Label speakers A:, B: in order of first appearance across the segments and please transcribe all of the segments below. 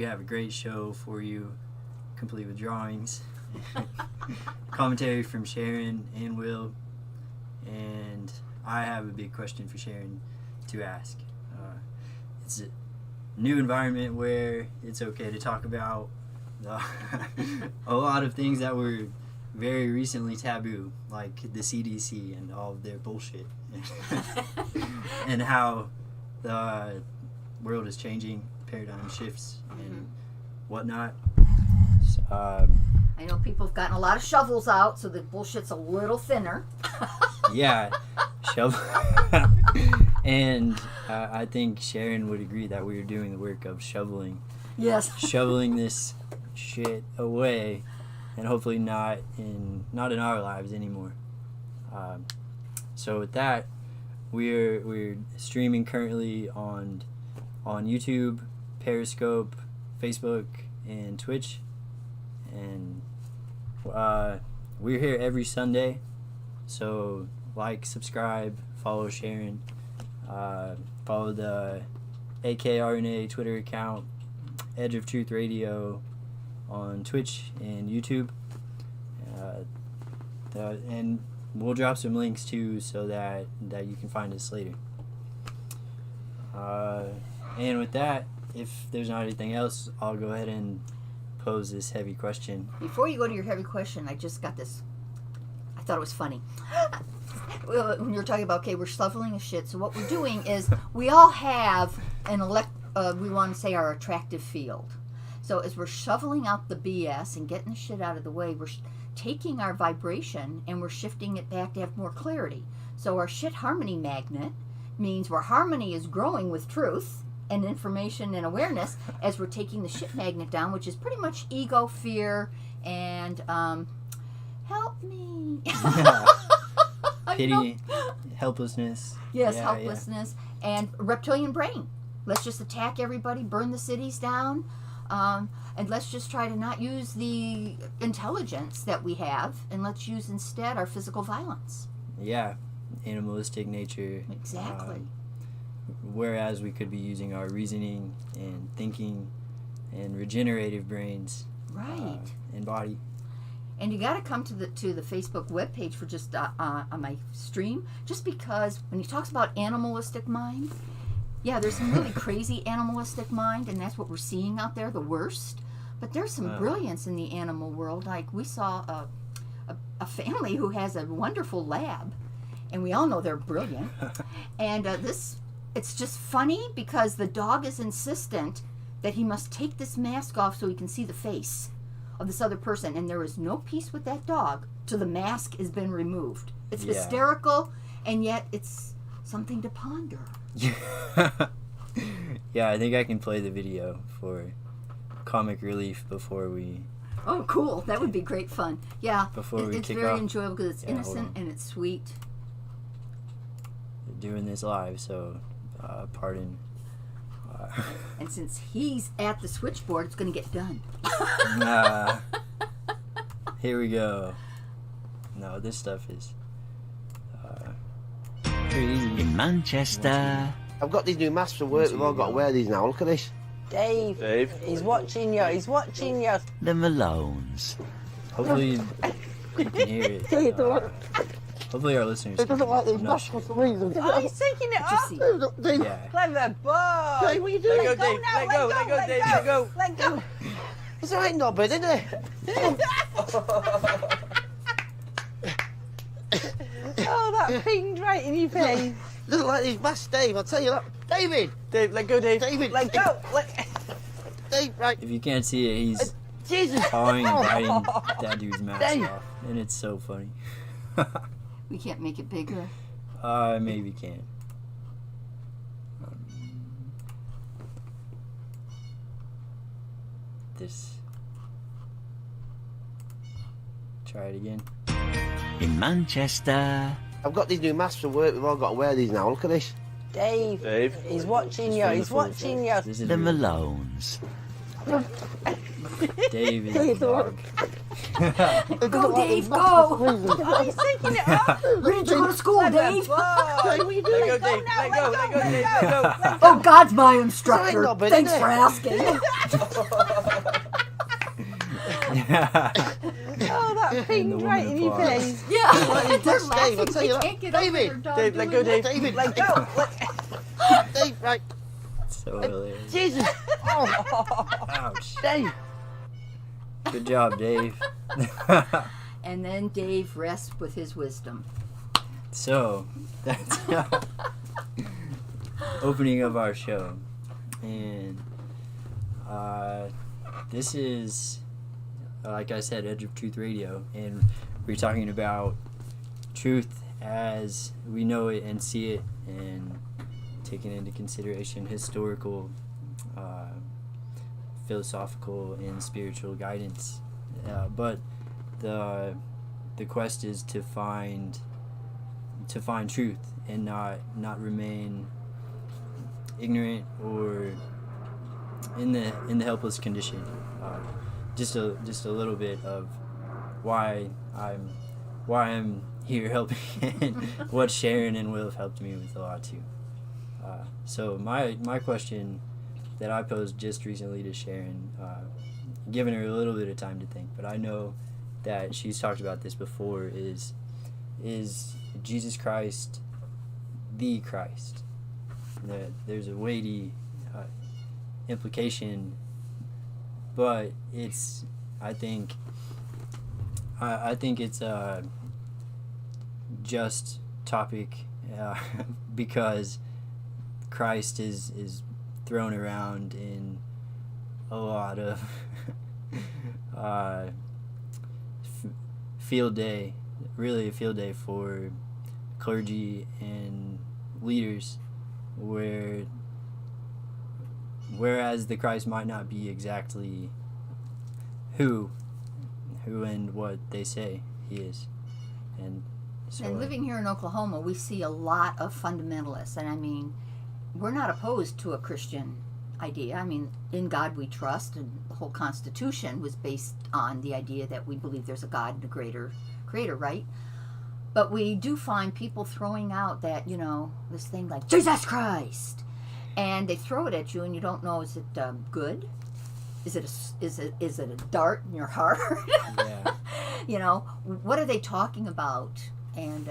A: We have a great show for you, complete with drawings, commentary from Sharon and Will, and I have a big question for Sharon to ask. It's a new environment where it's okay to talk about a lot of things that were very recently taboo, like the CDC and all of their bullshit, and how the world is changing, paradigm shifts and whatnot.
B: I know people have gotten a lot of shovels out, so the bullshit's a little thinner.
A: Yeah, shovel. And I think Sharon would agree that we are doing the work of shoveling this shit away, and hopefully not in our lives anymore. So with that, we're streaming currently on YouTube, Periscope, Facebook, and Twitch, and we're here every Sunday. So like, subscribe, follow Sharon, follow the AKRNA Twitter account, Edge of Truth Radio on Twitch and YouTube, and we'll drop some links too, so that you can find us later. And with that, if there's not anything else, I'll go ahead and pose this heavy question.
B: Before you go to your heavy question, I just got this. I thought it was funny. When you're talking about, okay, we're shoveling a shit, so what we're doing is we all have we want to say our attractive field. So as we're shoveling out the BS and getting the shit out of the way, we're taking our vibration and we're shifting it back to have more clarity. So our shit harmony magnet means where harmony is growing with truth and information and awareness as we're taking the shit magnet down, which is pretty much ego, fear, and help me.
A: Pity, helplessness.
B: Yes, helplessness, and reptilian brain. Let's just attack everybody, burn the cities down, and let's just try to not use the intelligence that we have, and let's use instead our physical violence.
A: Yeah, animalistic nature.
B: Exactly.
A: Whereas we could be using our reasoning and thinking and regenerative brains.
B: Right.
A: And body.
B: And you got to come to the Facebook webpage for just on my stream, just because when he talks about animalistic mind, yeah, there's some really crazy animalistic mind, and that's what we're seeing out there, the worst. But there's some brilliance in the animal world. Like, we saw a family who has a wonderful lab, and we all know they're brilliant. And it's just funny because the dog is insistent that he must take this mask off so he can see the face of this other person, and there is no peace with that dog till the mask has been removed. It's hysterical, and yet it's something to ponder.
A: Yeah, I think I can play the video for comic relief before we...
B: Oh, cool. That would be great fun. Yeah,
A: before we
B: it's
A: kick
B: very
A: off.
B: enjoyable because it's innocent and it's sweet.
A: We're doing this live, so pardon.
B: And since he's at the switchboard, it's going to get done.
A: Here we go. No, this stuff is pretty easy.
C: In Manchester.
D: I've got these new masks for work. We've all got to wear these now. Look at this.
E: Dave. He's watching you. He's watching you.
C: The Malones.
A: Hopefully you can hear it. Hopefully our listeners.
D: It doesn't like these masks for some reason.
E: Oh, he's taking it off.
D: Dave,
A: Yeah.
E: Clever boy.
D: Dave, what are you doing?
E: Let go, Dave. Let go. Let go.
D: It's all right, not bad, isn't it?
E: Oh, that pinged right in your face.
D: Doesn't like these masks, Dave. I'll tell you that. David.
E: Dave, let go, Dave.
D: David.
E: Let go.
D: Dave, right.
A: If you can't see it, he's
D: Jesus.
A: pawing and biting that dude's mask
D: Dave.
A: off, and it's so funny.
B: We can't make it bigger.
A: Maybe can. This. Try it again.
C: In Manchester.
D: I've got these new masks for work. We've all got to wear these now. Look at this.
E: Dave. He's watching you. He's watching you.
A: This is
C: The
A: really-
C: Malones.
A: Dave is the dog.
B: Go, Dave, go!
E: He's taking it off.
B: Ready to go to school, Dave?
E: Whoa. What are you doing?
C: Let go, Dave. Let go, Dave. Let go.
B: Oh, God's my instructor.
D: Sorry, Nobbin,
B: Thanks
D: isn't
B: for
D: it?
B: asking.
E: Oh, that
A: the
E: ping
A: woman
E: right in your
A: applauds.
E: face.
B: Yeah,
D: Right,
B: they're
D: Dave,
B: laughing.
D: I'll tell
B: They
D: you that.
B: can't get over
D: David,
B: their dog
C: Dave, let
B: doing
C: go,
B: that.
C: Dave.
D: David,
C: Let go.
D: Dave, right.
A: So hilarious.
D: Jesus. Oh,
A: Ouch.
D: Dave.
A: Good job, Dave.
B: And then Dave rests with his wisdom.
A: So, that's opening of our show. And this is, like I said, Edge of Truth Radio. And we're talking about truth as we know it and see it, and taking into consideration historical, philosophical, and spiritual guidance. But the quest is to find truth and not remain ignorant or in the helpless condition. Just a little bit of why I'm here helping, and what Sharon and Will have helped me with a lot too. So my question that I posed just recently to Sharon, giving her a little bit of time to think, but I know that she's talked about this before, is Jesus Christ the Christ? There's a weighty implication, but it's I think it's a just topic because Christ is thrown around in a lot of field day, really a field day for clergy and leaders, whereas the Christ might not be exactly who and what they say he is. And so
B: And living here in Oklahoma, we see a lot of fundamentalists. And I mean, we're not opposed to a Christian idea. I mean, in God we trust, and the whole Constitution was based on the idea that we believe there's a God and a greater creator, right? But we do find people throwing out that, this thing like Jesus Christ, and they throw it at you, and you don't know, is it good? Is it a dart in your heart?
A: yeah.
B: What are they talking about? And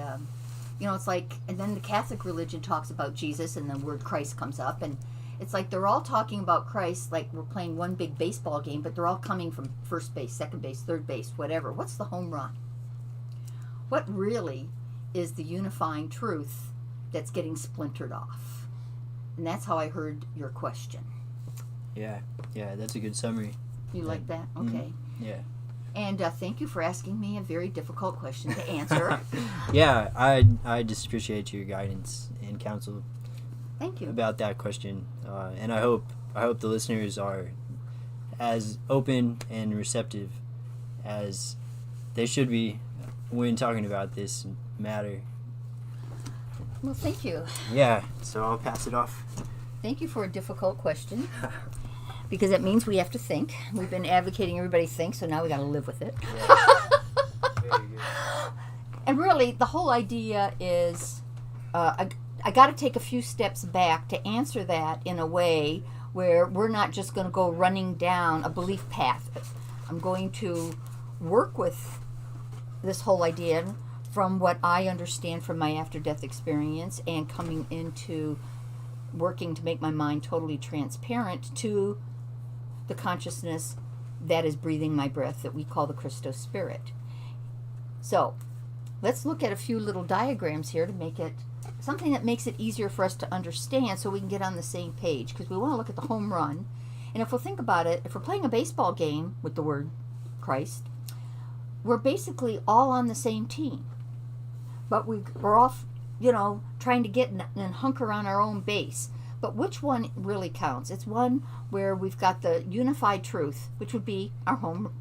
B: it's like, and then the Catholic religion talks about Jesus, and the word Christ comes up, and it's like they're all talking about Christ like we're playing one big baseball game, but they're all coming from first base, second base, third base, whatever. What's the home run? What really is the unifying truth that's getting splintered off? And that's how I heard your question.
A: Yeah, that's a good summary.
B: You like that?
A: Mhm.
B: Okay.
A: Yeah.
B: And thank you for asking me a very difficult question to answer.
A: Yeah, I just appreciate your guidance and counsel
B: Thank you.
A: about that question, and I hope the listeners are as open and receptive as they should be when talking about this matter.
B: Well, thank you.
A: Yeah, so I'll pass it off.
B: Thank you for a difficult question. Because it means we have to think. We've been advocating everybody think, so now we got to live with it.
A: Very good.
B: And really, the whole idea is, I got to take a few steps back to answer that in a way where we're not just going to go running down a belief path. I'm going to work with this whole idea from what I understand from my after-death experience, and coming into working to make my mind totally transparent to the consciousness that is breathing my breath, that we call the Christos Spirit. So let's look at a few little diagrams here to make it something that makes it easier for us to understand, so we can get on the same page, because we want to look at the home run. And if we'll think about it, if we're playing a baseball game with the word Christ, we're basically all on the same team, but we're all trying to get and hunker on our own base. But which one really counts? It's one where we've got the unified truth, which would be our home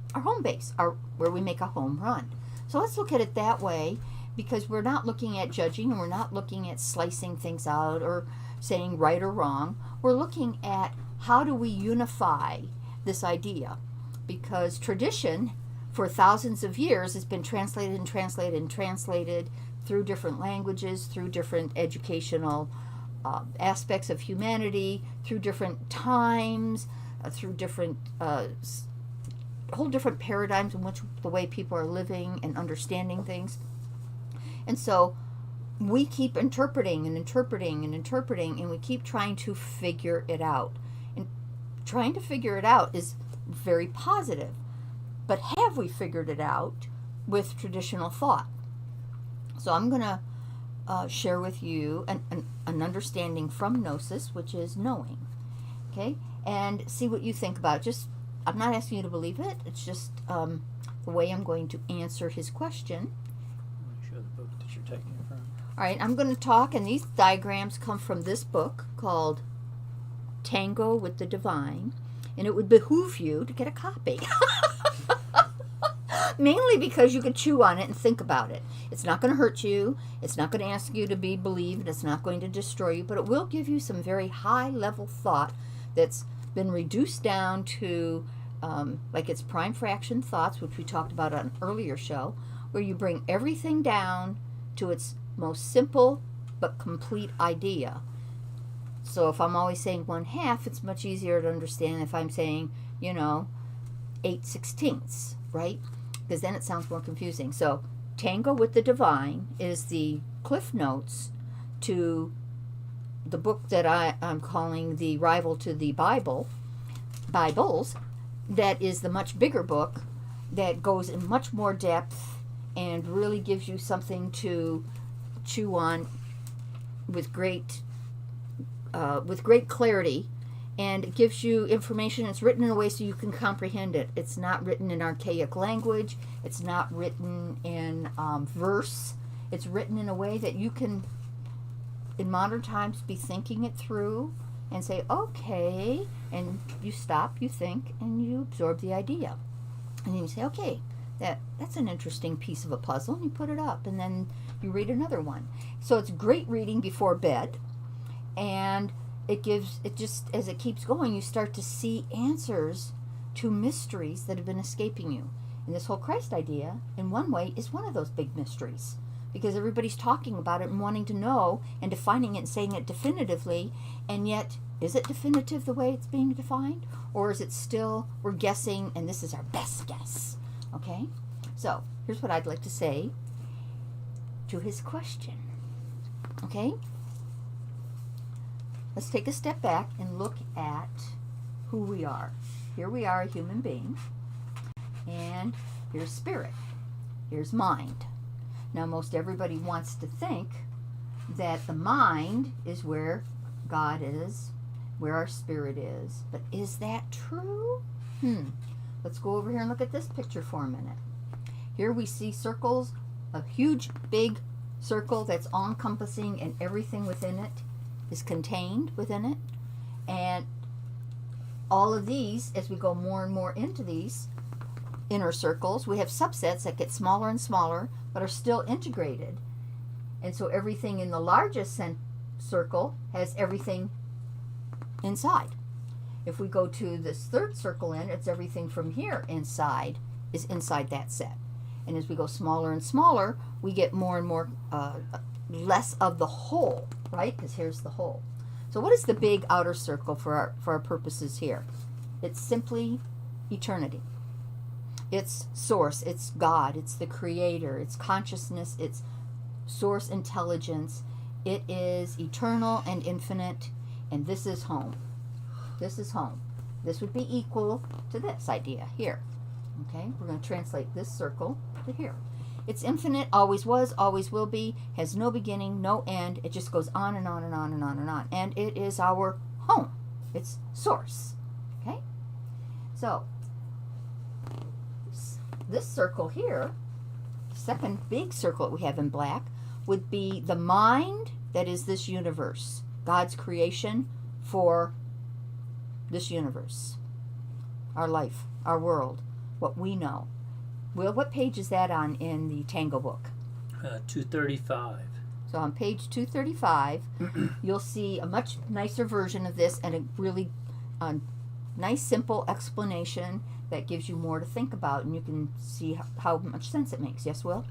B: base, where we make a home run. So let's look at it that way, because we're not looking at judging, and we're not looking at slicing things out or saying right or wrong. We're looking at how do we unify this idea, because tradition for thousands of years has been translated and translated and translated through different languages, through different educational aspects of humanity, through different times, through different whole different paradigms in which the way people are living and understanding things. And so we keep interpreting and interpreting and interpreting, and we keep trying to figure it out. And trying to figure it out is very positive. But have we figured it out with traditional thought? So I'm going to share with you an understanding from Gnosis, which is knowing. Okay? And see what you think about it. Just, I'm not asking you to believe it. It's just the way I'm going to answer his question.
C: Show the book that you're taking it from.
B: All right, I'm going to talk, and these diagrams come from this book called Tango with the Divine, and it would behoove you to get a copy. Mainly because you could chew on it and think about it. It's not going to hurt you. It's not going to ask you to be believed. It's not going to destroy you, but it will give you some very high-level thought that's been reduced down to like its prime fraction thoughts, which we talked about on an earlier show, where you bring everything down to its most simple but complete idea. So if I'm always saying 1/2, it's much easier to understand if I'm saying, 8/16, right? Because then it sounds more confusing. So Tango with the Divine is the Cliff Notes to the book that I'm calling the rival to the Bibles. That is the much bigger book that goes in much more depth and really gives you something to chew on with great clarity, and it gives you information. It's written in a way so you can comprehend it. It's not written in archaic language. It's not written in verse. It's written in a way that you can, in modern times, be thinking it through and say, okay, and you stop, you think, and you absorb the idea. And then you say, okay, that's an interesting piece of a puzzle, and you put it up, and then you read another one. So it's great reading before bed, and it just, as it keeps going, you start to see answers to mysteries that have been escaping you. And this whole Christ idea, in one way, is one of those big mysteries, because everybody's talking about it and wanting to know and defining it and saying it definitively, and yet, is it definitive the way it's being defined? Or is it still, we're guessing, and this is our best guess? Okay? So, here's what I'd like to say to his question. Okay? Let's take a step back and look at who we are. Here we are, a human being, and here's spirit. Here's mind. Now, most everybody wants to think that the mind is where God is, where our spirit is. But is that true? Let's go over here and look at this picture for a minute. Here we see circles, a huge, big circle that's all-encompassing, and everything within it is contained within it. And all of these, as we go more and more into these inner circles, we have subsets that get smaller and smaller, but are still integrated. And so everything in the largest circle has everything inside. If we go to this third circle it's everything from here inside is inside that set. And as we go smaller and smaller, we get more and more less of the whole, right? Because here's the whole. So what is the big outer circle for our purposes here? It's simply eternity. It's source, it's God, it's the creator, it's consciousness, it's source intelligence. It is eternal and infinite, and this is home. This is home. This would be equal to this idea here. Okay, we're going to translate this circle to here. It's infinite, always was, always will be, has no beginning, no end. It just goes on and on and on and on and on. And it is our home. It's source. Okay? So, this circle here, the second big circle that we have in black, would be the mind that is this universe. God's creation for this universe. Our life, our world, what we know. Will, what page is that on in the Tango book?
C: 235.
B: So on page 235, you'll see a much nicer version of this and a really nice, simple explanation that gives you more to think about, and you can see how much sense it makes. Yes, Will?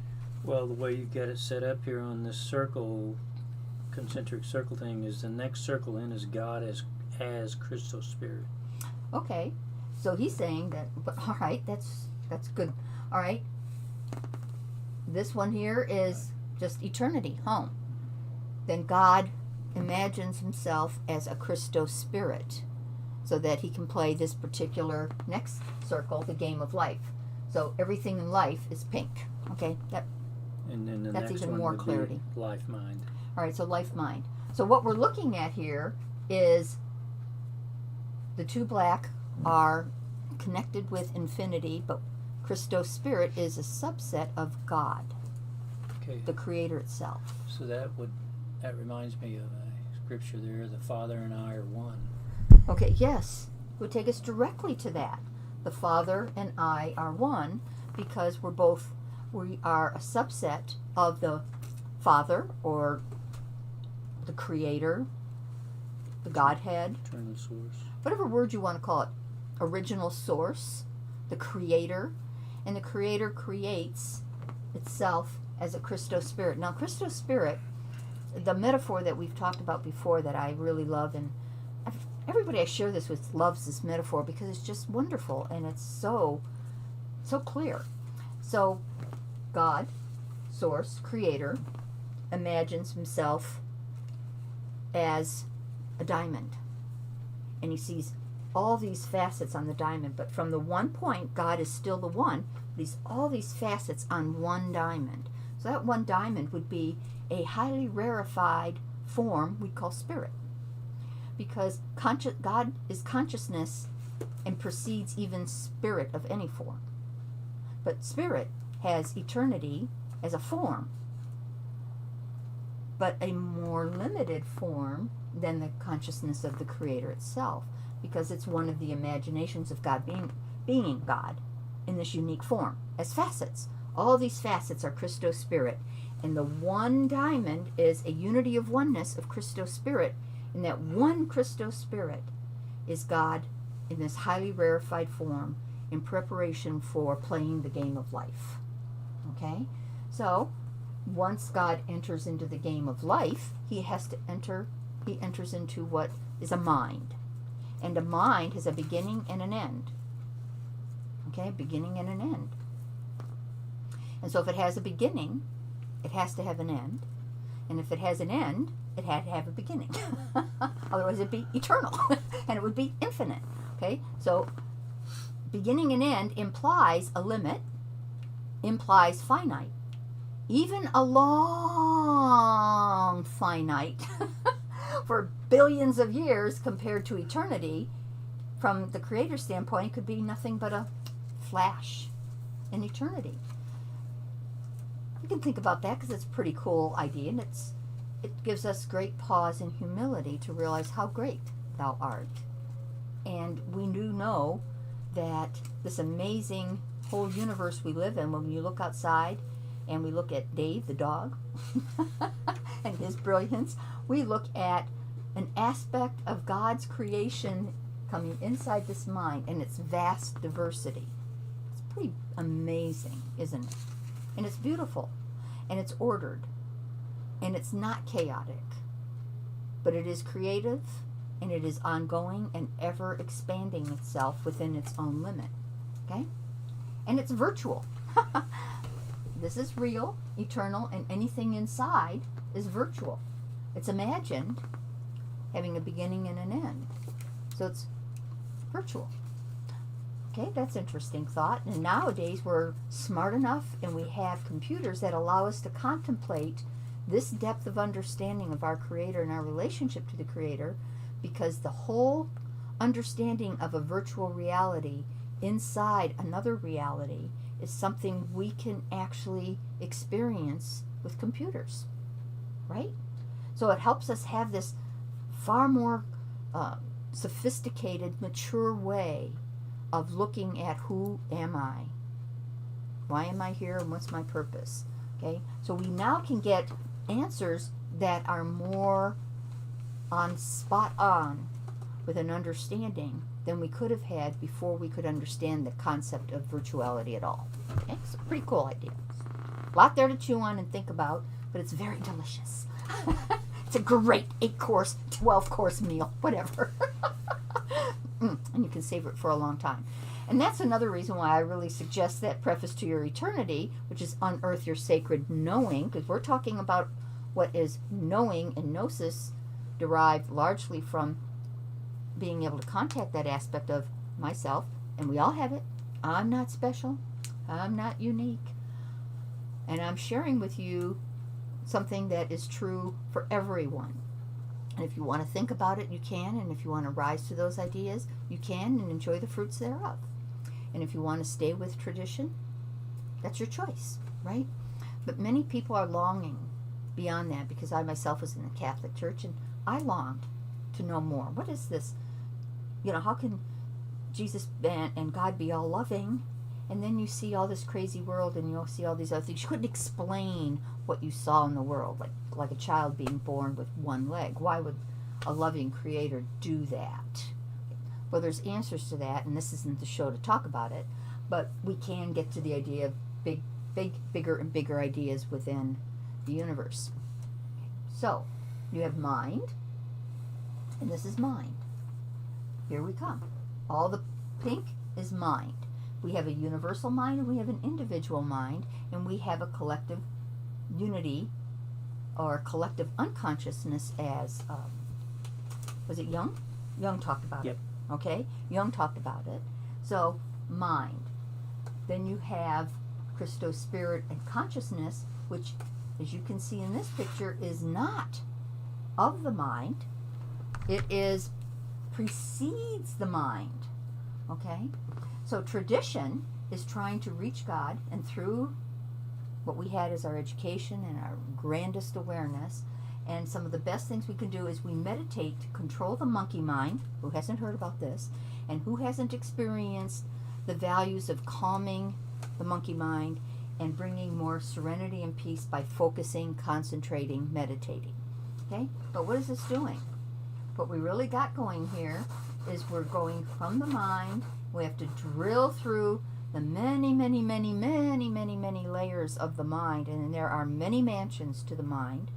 C: Well, the way you get it set up here on this circle, concentric circle thing, is the next circle in is God as Christos Spirit.
B: Okay. So he's saying that, but all right, that's good. All right. This one here is just eternity, home. Then God imagines himself as a Christos Spirit so that he can play this particular next circle, the game of life. So everything in life is pink. Okay?
C: And then the
B: That's
C: next
B: even
C: one
B: more
C: would
B: clarity.
C: be life mind.
B: All right, so life mind. So what we're looking at here is the two black are connected with infinity, but Christos Spirit is a subset of God,
C: Okay.
B: the Creator itself.
C: So that reminds me of a scripture there. The Father and I are one.
B: Okay, yes, would take us directly to that. The Father and I are one because we are a subset of the Father, or the Creator, the Godhead,
C: Eternal source.
B: whatever word you want to call it, original source, the Creator, and the Creator creates itself as a Christos Spirit. Now, Christos Spirit, the metaphor that we've talked about before that I really love, and everybody I share this with loves this metaphor because it's just wonderful and it's so clear. So, God, source, Creator, imagines himself as a diamond, and he sees all these facets on the diamond, but from the one point, God is still the one. All these facets on one diamond. So that one diamond would be a highly rarefied form we call spirit, because God is consciousness and precedes even spirit of any form. But spirit has eternity as a form, but a more limited form than the consciousness of the Creator itself, because it's one of the imaginations of God being God in this unique form as facets. All these facets are Christos Spirit, and the one diamond is a unity of oneness of Christos Spirit, and that one Christos Spirit is God in this highly rarefied form in preparation for playing the game of life. Okay? So, once God enters into the game of life, he enters into what is a mind. And a mind has a beginning and an end. Okay, a beginning and an end. And so if it has a beginning, it has to have an end. And if it has an end, it had to have a beginning. Otherwise it'd be eternal. And it would be infinite. Okay, so beginning and end implies a limit, implies finite. Even a long finite for billions of years compared to eternity, from the Creator's standpoint, could be nothing but a flash in eternity. You can think about that because it's a pretty cool idea, and it gives us great pause and humility to realize how great thou art. And we do know that this amazing whole universe we live in, when you look outside and we look at Dave the dog and his brilliance, we look at an aspect of God's creation coming inside this mind and its vast diversity. It's pretty amazing, isn't it? And it's beautiful, and it's ordered, and it's not chaotic, but it is creative, and it is ongoing and ever expanding itself within its own limit. Okay? And it's virtual. This is real, eternal, and anything inside is virtual. It's imagined having a beginning and an end. So it's virtual. Okay, that's interesting thought. And nowadays we're smart enough and we have computers that allow us to contemplate this depth of understanding of our Creator and our relationship to the Creator, because the whole understanding of a virtual reality inside another reality is something we can actually experience with computers, right? So it helps us have this far more sophisticated, mature way of looking at who am I? Why am I here, and what's my purpose? Okay, so we now can get answers that are more spot on with an understanding than we could have had before we could understand the concept of virtuality at all. Okay, so pretty cool idea. A lot there to chew on and think about, but it's very delicious. It's a great 8-course, 12-course meal, whatever. And you can savor it for a long time. And that's another reason why I really suggest that preface to your eternity, which is Unearth Your Sacred Knowing, because we're talking about what is knowing, and gnosis derived largely from being able to contact that aspect of myself, and we all have it. I'm not special. I'm not unique. And I'm sharing with you something that is true for everyone. And if you want to think about it, you can. And if you want to rise to those ideas, you can, and enjoy the fruits thereof. And if you want to stay with tradition, that's your choice, right? But many people are longing beyond that, because I myself was in the Catholic Church, and I longed to know more. What is this? You know, how can Jesus and God be all loving, and then you see all this crazy world, and you'll see all these other things? You couldn't explain what you saw in the world, like a child being born with one leg. Why would a loving creator do that? Well, there's answers to that, and this isn't the show to talk about it, but we can get to the idea of bigger and bigger ideas within the universe. So, you have mind, and this is mind. Here we come. All the pink is mind. We have a universal mind, and we have an individual mind, and we have a collective unity or collective unconsciousness, as was it Jung? Jung talked about
C: Yep.
B: it. Okay? Jung talked about it. So, mind. Then you have Christos spirit and consciousness, which, as you can see in this picture, is not of the mind. It is precedes the mind. Okay? So tradition is trying to reach God, and through what we had as our education and our grandest awareness, and some of the best things we can do is we meditate to control the monkey mind. Who hasn't heard about this? And who hasn't experienced the values of calming the monkey mind and bringing more serenity and peace by focusing, concentrating, meditating? Okay? But what is this doing? What we really got going here is we're going from the mind. We have to drill through the many layers of the mind, and there are many mansions to the mind,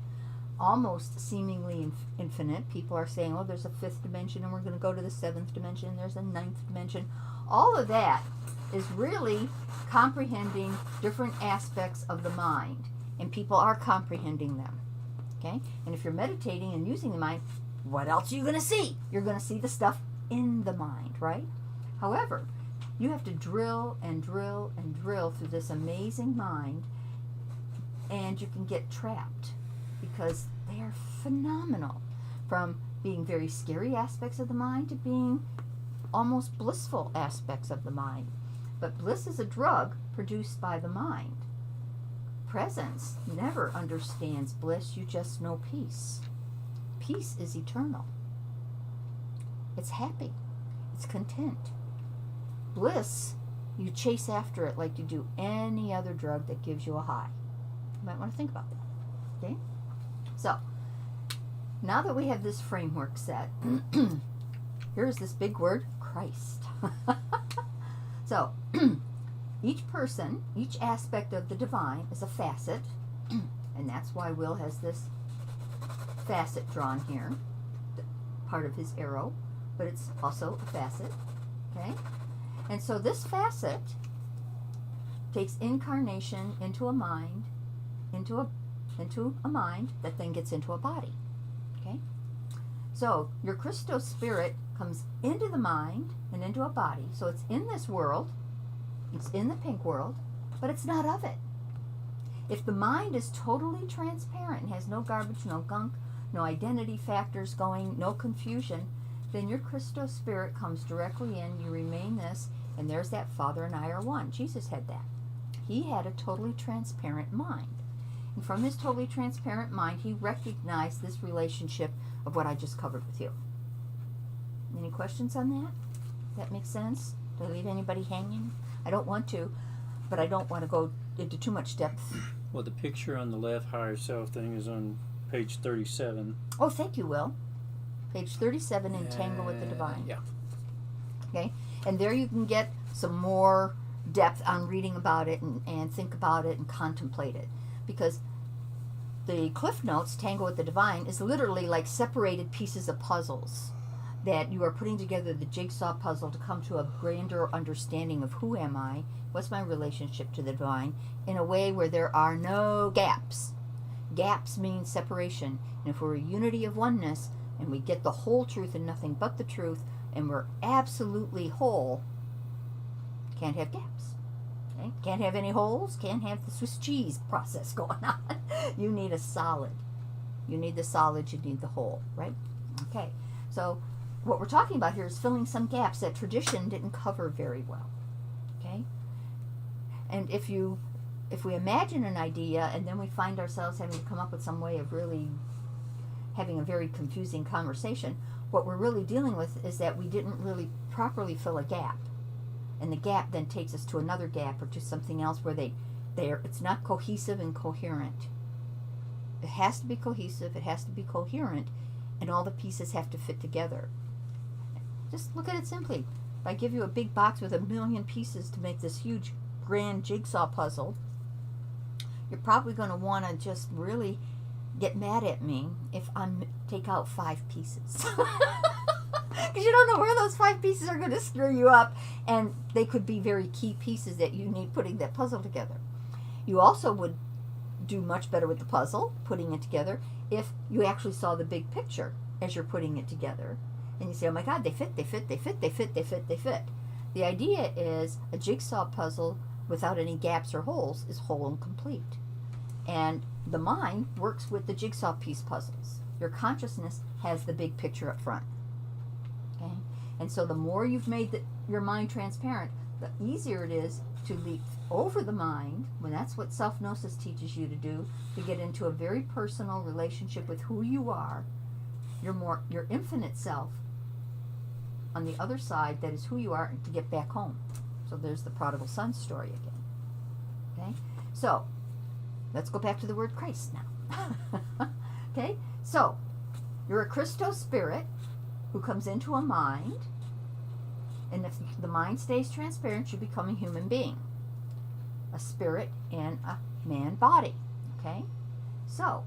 B: almost seemingly infinite. People are saying, oh, there's a 5th dimension, and we're going to go to the 7th dimension, and there's a 9th dimension. All of that is really comprehending different aspects of the mind, and people are comprehending them. Okay? And if you're meditating and using the mind, what else are you going to see? You're going to see the stuff in the mind, right? However, you have to drill and drill and drill through this amazing mind, and you can get trapped because they are phenomenal, from being very scary aspects of the mind to being almost blissful aspects of the mind. But bliss is a drug produced by the mind. Presence never understands bliss. You just know peace. Peace is eternal. It's happy. It's content. Bliss, you chase after it like you do any other drug that gives you a high. You might want to think about that. Okay? So, now that we have this framework set, here's this big word, Christ. So, each person, each aspect of the divine is a facet, and that's why Will has this facet drawn here, part of his arrow, but it's also a facet, okay? And so this facet takes incarnation into a mind, into a mind that then gets into a body, okay? So your Christos spirit comes into the mind and into a body. So it's in this world, it's in the pink world, but it's not of it. If the mind is totally transparent and has no garbage, no gunk, no identity factors going, no confusion, then your Christos spirit comes directly in, you remain this, and there's that Father and I are one. Jesus had that. He had a totally transparent mind. And from his totally transparent mind, he recognized this relationship of what I just covered with you. Any questions on that? That makes sense? Did I leave anybody hanging? I don't want to, but I don't want to go into too much depth.
C: Well, the picture on the left higher self thing is on page 37.
B: Oh, thank you, Will. Page 37, Entangle with the Divine.
C: Yeah.
B: Okay? And there you can get some more depth on reading about it and think about it and contemplate it. Because the Cliff Notes, Tango with the Divine, is literally like separated pieces of puzzles that you are putting together the jigsaw puzzle to come to a grander understanding of who am I, what's my relationship to the divine, in a way where there are no gaps. Gaps mean separation. And if we're a unity of oneness and we get the whole truth and nothing but the truth, and we're absolutely whole, can't have gaps. Okay? Can't have any holes, can't have the Swiss cheese process going on. You need a solid. You need the solid, you need the whole, right? Okay, so what we're talking about here is filling some gaps that tradition didn't cover very well. Okay? And if we imagine an idea and then we find ourselves having to come up with some way of really having a very confusing conversation, what we're really dealing with is that we didn't really properly fill a gap. And the gap then takes us to another gap or to something else where it's not cohesive and coherent. It has to be cohesive, it has to be coherent, and all the pieces have to fit together. Just look at it simply. If I give you a big box with 1 million pieces to make this huge grand jigsaw puzzle, you're probably going to want to just really get mad at me if I take out 5 pieces. Because you don't know where those 5 pieces are going to screw you up, and they could be very key pieces that you need putting that puzzle together. You also would do much better with the puzzle, putting it together, if you actually saw the big picture as you're putting it together. And you say, oh my God, they fit, they fit, they fit, they fit, they fit, they fit. The idea is a jigsaw puzzle without any gaps or holes is whole and complete. And the mind works with the jigsaw piece puzzles. Your consciousness has the big picture up front. Okay? And so the more you've made your mind transparent, the easier it is to leap over the mind, when that's what self-gnosis teaches you to do, to get into a very personal relationship with who you are, your infinite self, on the other side, that is who you are, to get back home. So there's the prodigal son story again. Okay? So, let's go back to the word Christ now. Okay? So, you're a Christos spirit who comes into a mind, and if the mind stays transparent, you become a human being. A spirit in a man body. Okay? So,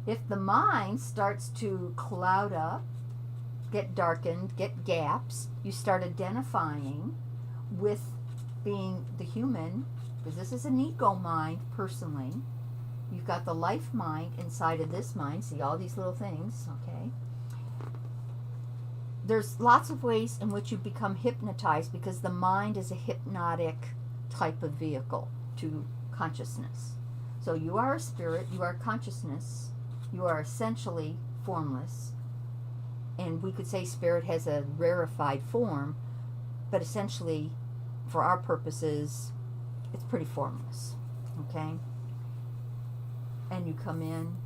B: if the mind starts to cloud up, get darkened, get gaps, you start identifying with being the human, because this is an ego mind personally. You've got the life mind inside of this mind. See all these little things, okay? There's lots of ways in which you become hypnotized, because the mind is a hypnotic type of vehicle to consciousness. So you are a spirit, you are consciousness, you are essentially formless. And we could say spirit has a rarefied form, but essentially, for our purposes, it's pretty formless, okay? And you come in,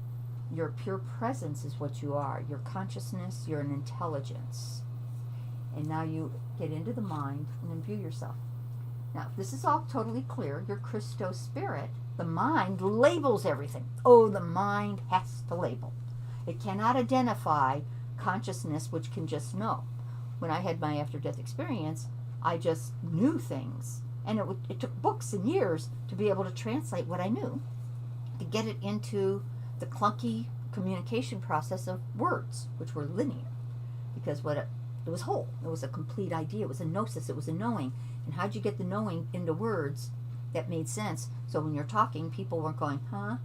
B: your pure presence is what you are. Your consciousness, you're an intelligence. And now you get into the mind and imbue yourself. Now, if this is all totally clear, your Christos spirit, the mind labels everything. Oh, the mind has to label. It cannot identify consciousness, which can just know. When I had my after-death experience, I just knew things. And it took books and years to be able to translate what I knew, to get it into the clunky communication process of words, which were linear. Because it was whole. It was a complete idea. It was a gnosis. It was a knowing. And how'd you get the knowing into words that made sense? So when you're talking, people weren't going, huh?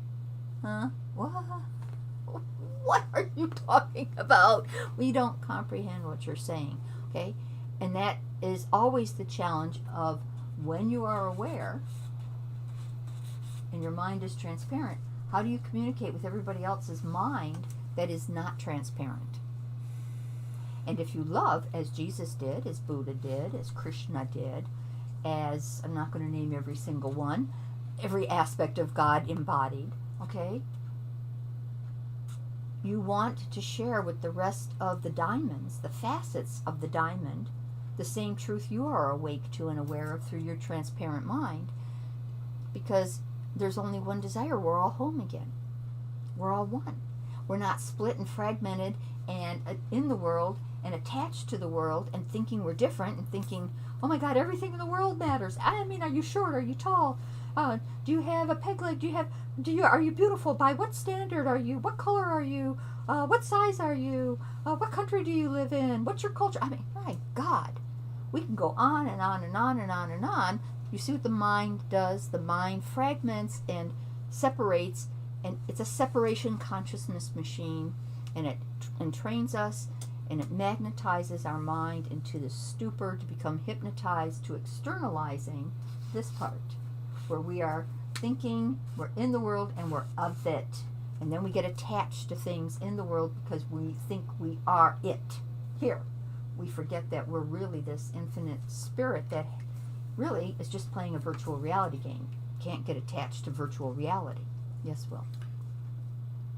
B: What are you talking about? We don't comprehend what you're saying, okay? And that is always the challenge of when you are aware and your mind is transparent, how do you communicate with everybody else's mind that is not transparent? And if you love, as Jesus did, as Buddha did, as Krishna did, as, I'm not going to name every single one, every aspect of God embodied, okay? You want to share with the rest of the diamonds, the facets of the diamond, the same truth you are awake to and aware of through your transparent mind, because there's only one desire. We're all home again. We're all one. We're not split and fragmented and in the world and attached to the world and thinking we're different and thinking, oh my God, everything in the world matters. I mean, are you short? Are you tall? Do you have a peg leg? Are you beautiful? By what standard are you? What color are you? What size are you? What country do you live in? What's your culture? I mean, my God, we can go on and on and on and on and on. You see what the mind does? The mind fragments and separates, and it's a separation consciousness machine, and it entrains us, and it magnetizes our mind into the stupor to become hypnotized to externalizing this part, where we are thinking we're in the world and we're of it. And then we get attached to things in the world because we think we are it. Here, we forget that we're really this infinite spirit that really is just playing a virtual reality game. Can't get attached to virtual reality. Yes, Will?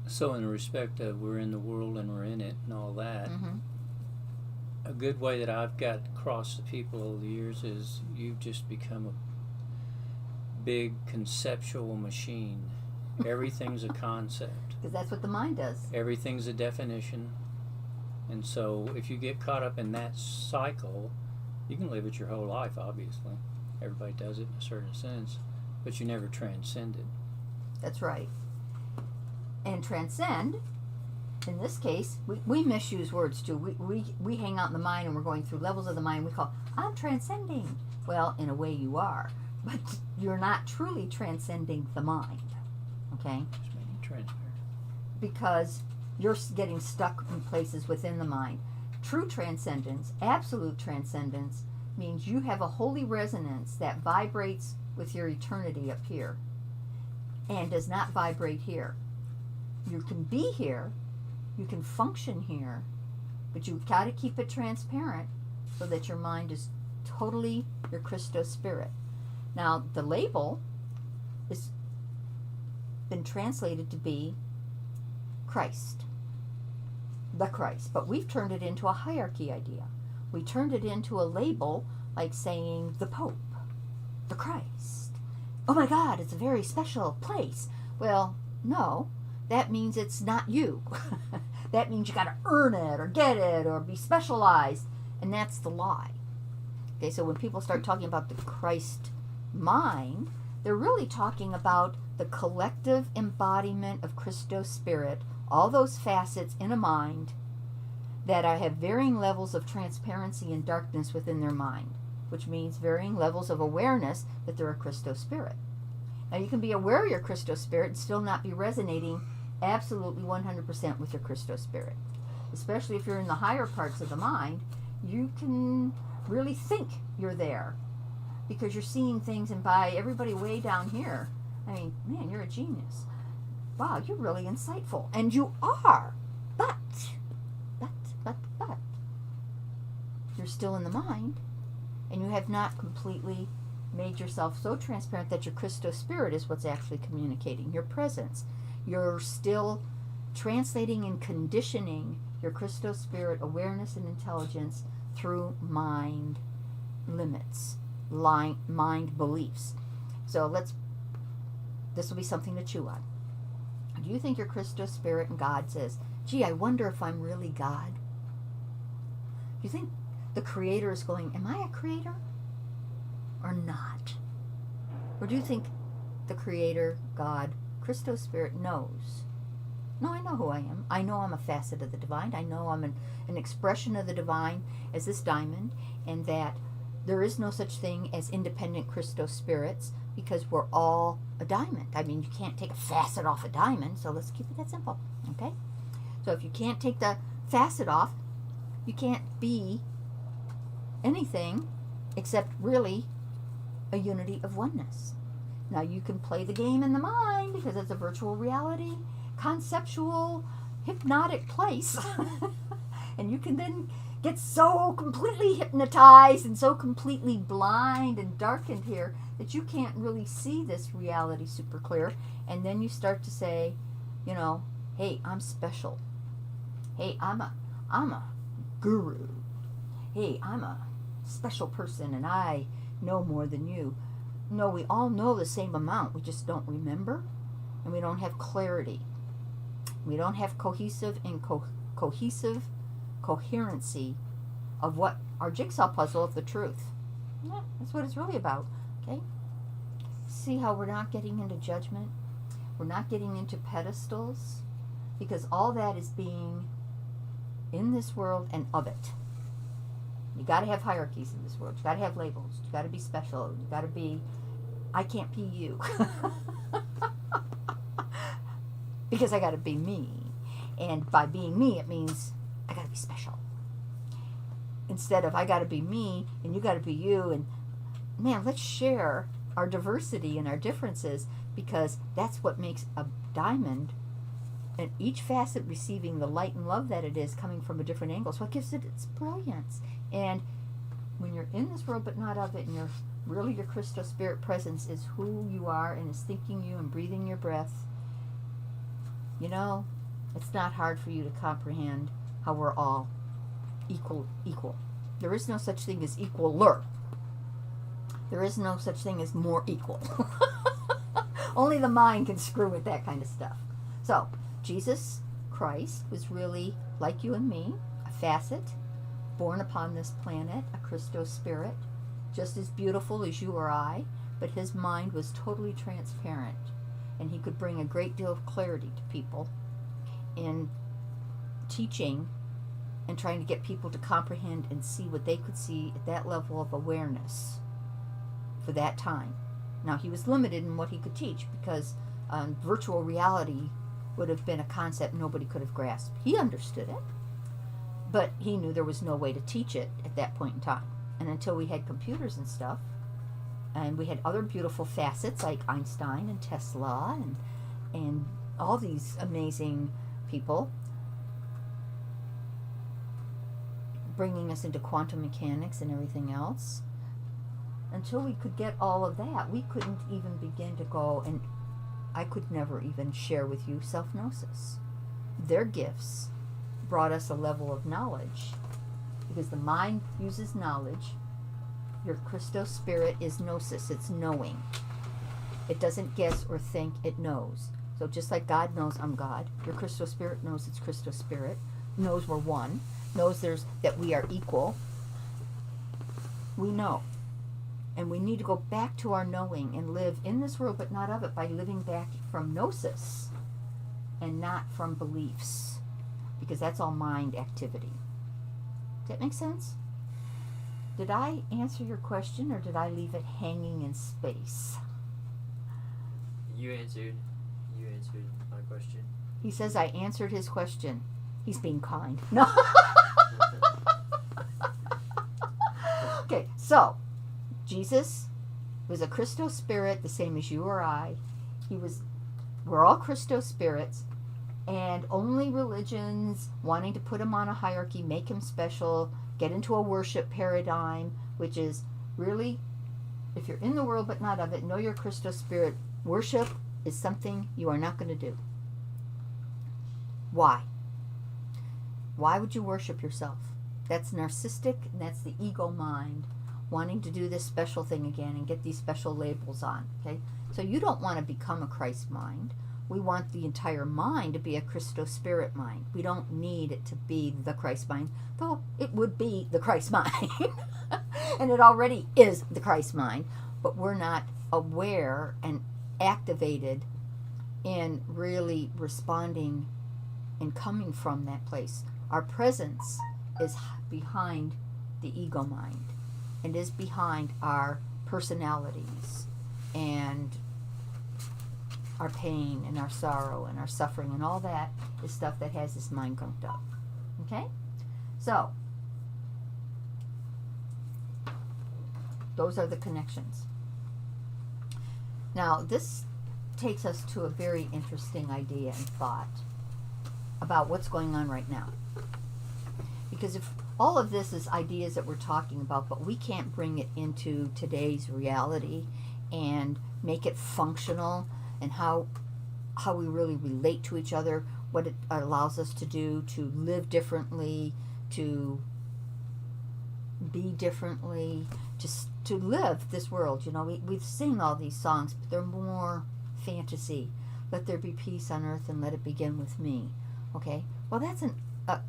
C: So in respect of we're in the world and we're in it and all that,
B: Mm-hmm.
C: a good way that I've got across to people over the years is you've just become a big conceptual machine. Everything's a concept.
B: Because that's what the mind does.
C: Everything's a definition. And so if you get caught up in that cycle, you can live it your whole life, obviously. Everybody does it in a certain sense, but you never transcend it.
B: That's right. And transcend, in this case, we misuse words too. We hang out in the mind and we're going through levels of the mind we call, I'm transcending. Well, in a way you are, but you're not truly transcending the mind, okay?
C: Just making it transparent.
B: Because you're getting stuck in places within the mind. True transcendence, absolute transcendence, means you have a holy resonance that vibrates with your eternity up here and does not vibrate here. You can be here, you can function here, but you've got to keep it transparent so that your mind is totally your Christos spirit. Now, the label has been translated to be Christ, the Christ, but we've turned it into a hierarchy idea. We turned it into a label like saying the Pope, the Christ. Oh my God, it's a very special place. Well, no, that means it's not you. That means you got to earn it or get it or be specialized, and that's the lie. Okay, so when people start talking about the Christ mind, they're really talking about the collective embodiment of Christos spirit, all those facets in a mind that have varying levels of transparency and darkness within their mind, which means varying levels of awareness that they're a Christos spirit. Now, you can be aware of your Christos spirit and still not be resonating absolutely 100% with your Christos spirit. Especially if you're in the higher parts of the mind, you can really think you're there because you're seeing things, and by everybody way down here, I mean, man, you're a genius. Wow, you're really insightful. And you are. But, you're still in the mind, and you have not completely made yourself so transparent that your Christos spirit is what's actually communicating, your presence. You're still translating and conditioning your Christos spirit awareness and intelligence through mind limits, mind beliefs. So this will be something to chew on. Do you think your Christos spirit and God says, gee, I wonder if I'm really God? Do you think the Creator is going, am I a creator or not? Or do you think the Creator, God, Christos spirit knows? No, I know who I am. I know I'm a facet of the divine. I know I'm an expression of the divine as this diamond, and that there is no such thing as independent Christos spirits because we're all a diamond. I mean, you can't take a facet off a diamond, so let's keep it that simple, okay? So if you can't take the facet off, you can't be anything except really a unity of oneness. Now, you can play the game in the mind because it's a virtual reality, conceptual, hypnotic place. And you can then get so completely hypnotized and so completely blind and darkened here that you can't really see this reality super clear. And then you start to say, you know, hey, I'm special. Hey, I'm a guru. Hey, I'm a special person and I know more than you. No, we all know the same amount. We just don't remember, and we don't have clarity. We don't have cohesive and cohesive coherency of what our jigsaw puzzle of the truth. Yeah, that's what it's really about. Okay? See how we're not getting into judgment? We're not getting into pedestals, because all that is being in this world and of it. You got to have hierarchies in this world. You got to have labels. You got to be special. You got to be, I can't be you. Because I got to be me. And by being me, it means I got to be special. Instead of I got to be me and you got to be you. And man, let's share our diversity and our differences, because that's what makes a diamond, and each facet receiving the light and love that it is coming from a different angle. So what gives it its brilliance. And when you're in this world but not of it, and you're really, your crystal spirit presence is who you are and is thinking you and breathing your breath, you know, it's not hard for you to comprehend how we're all equal. There is no such thing as equaler. There is no such thing as more equal. Only the mind can screw with that kind of stuff. So, Jesus Christ was really like you and me, a facet, born upon this planet, a Christo spirit, just as beautiful as you or I, but his mind was totally transparent, and he could bring a great deal of clarity to people in teaching and trying to get people to comprehend and see what they could see at that level of awareness for that time. Now, he was limited in what he could teach, because virtual reality would have been a concept nobody could have grasped. He understood it, but he knew there was no way to teach it at that point in time. And until we had computers and stuff, and we had other beautiful facets like Einstein and Tesla and all these amazing people bringing us into quantum mechanics and everything else, until we could get all of that, we couldn't even begin to go, and I could never even share with you self-gnosis. Their gifts brought us a level of knowledge, because the mind uses knowledge. Your Christo spirit is gnosis, it's knowing. It doesn't guess or think, it knows. So just like God knows I'm God, your Christo spirit knows it's Christo spirit, knows we're one, knows that we are equal. We know. And we need to go back to our knowing and live in this world but not of it, by living back from gnosis and not from beliefs, because that's all mind activity. Does that make sense? Did I answer your question, or did I leave it hanging in space?
A: You answered my question.
B: He says I answered his question. He's being kind. No. Okay, so Jesus was a Christo spirit, the same as you or I. We're all Christo spirits, and only religions wanting to put him on a hierarchy, make him special, get into a worship paradigm, which is really, if you're in the world but not of it, know your Christo spirit. Worship is something you are not going to do. Why? Why would you worship yourself? That's narcissistic, and that's the ego mind wanting to do this special thing again and get these special labels on. Okay, so you don't want to become a Christ mind. We want the entire mind to be a Christo spirit mind. We don't need it to be the Christ mind, though it would be the Christ mind. And it already is the Christ mind, but we're not aware and activated in really responding and coming from that place. Our presence is behind the ego mind, and is behind our personalities and our pain and our sorrow and our suffering, and all that is stuff that has this mind gunked up. Okay? So, those are the connections. Now, this takes us to a very interesting idea and thought about what's going on right now. Because if all of this is ideas that we're talking about, but we can't bring it into today's reality and make it functional, and how we really relate to each other, what it allows us to do, to live differently, to be differently, just to live this world. You know, we've seen all these songs, but they're more fantasy. Let there be peace on earth and let it begin with me. Okay? Well, that's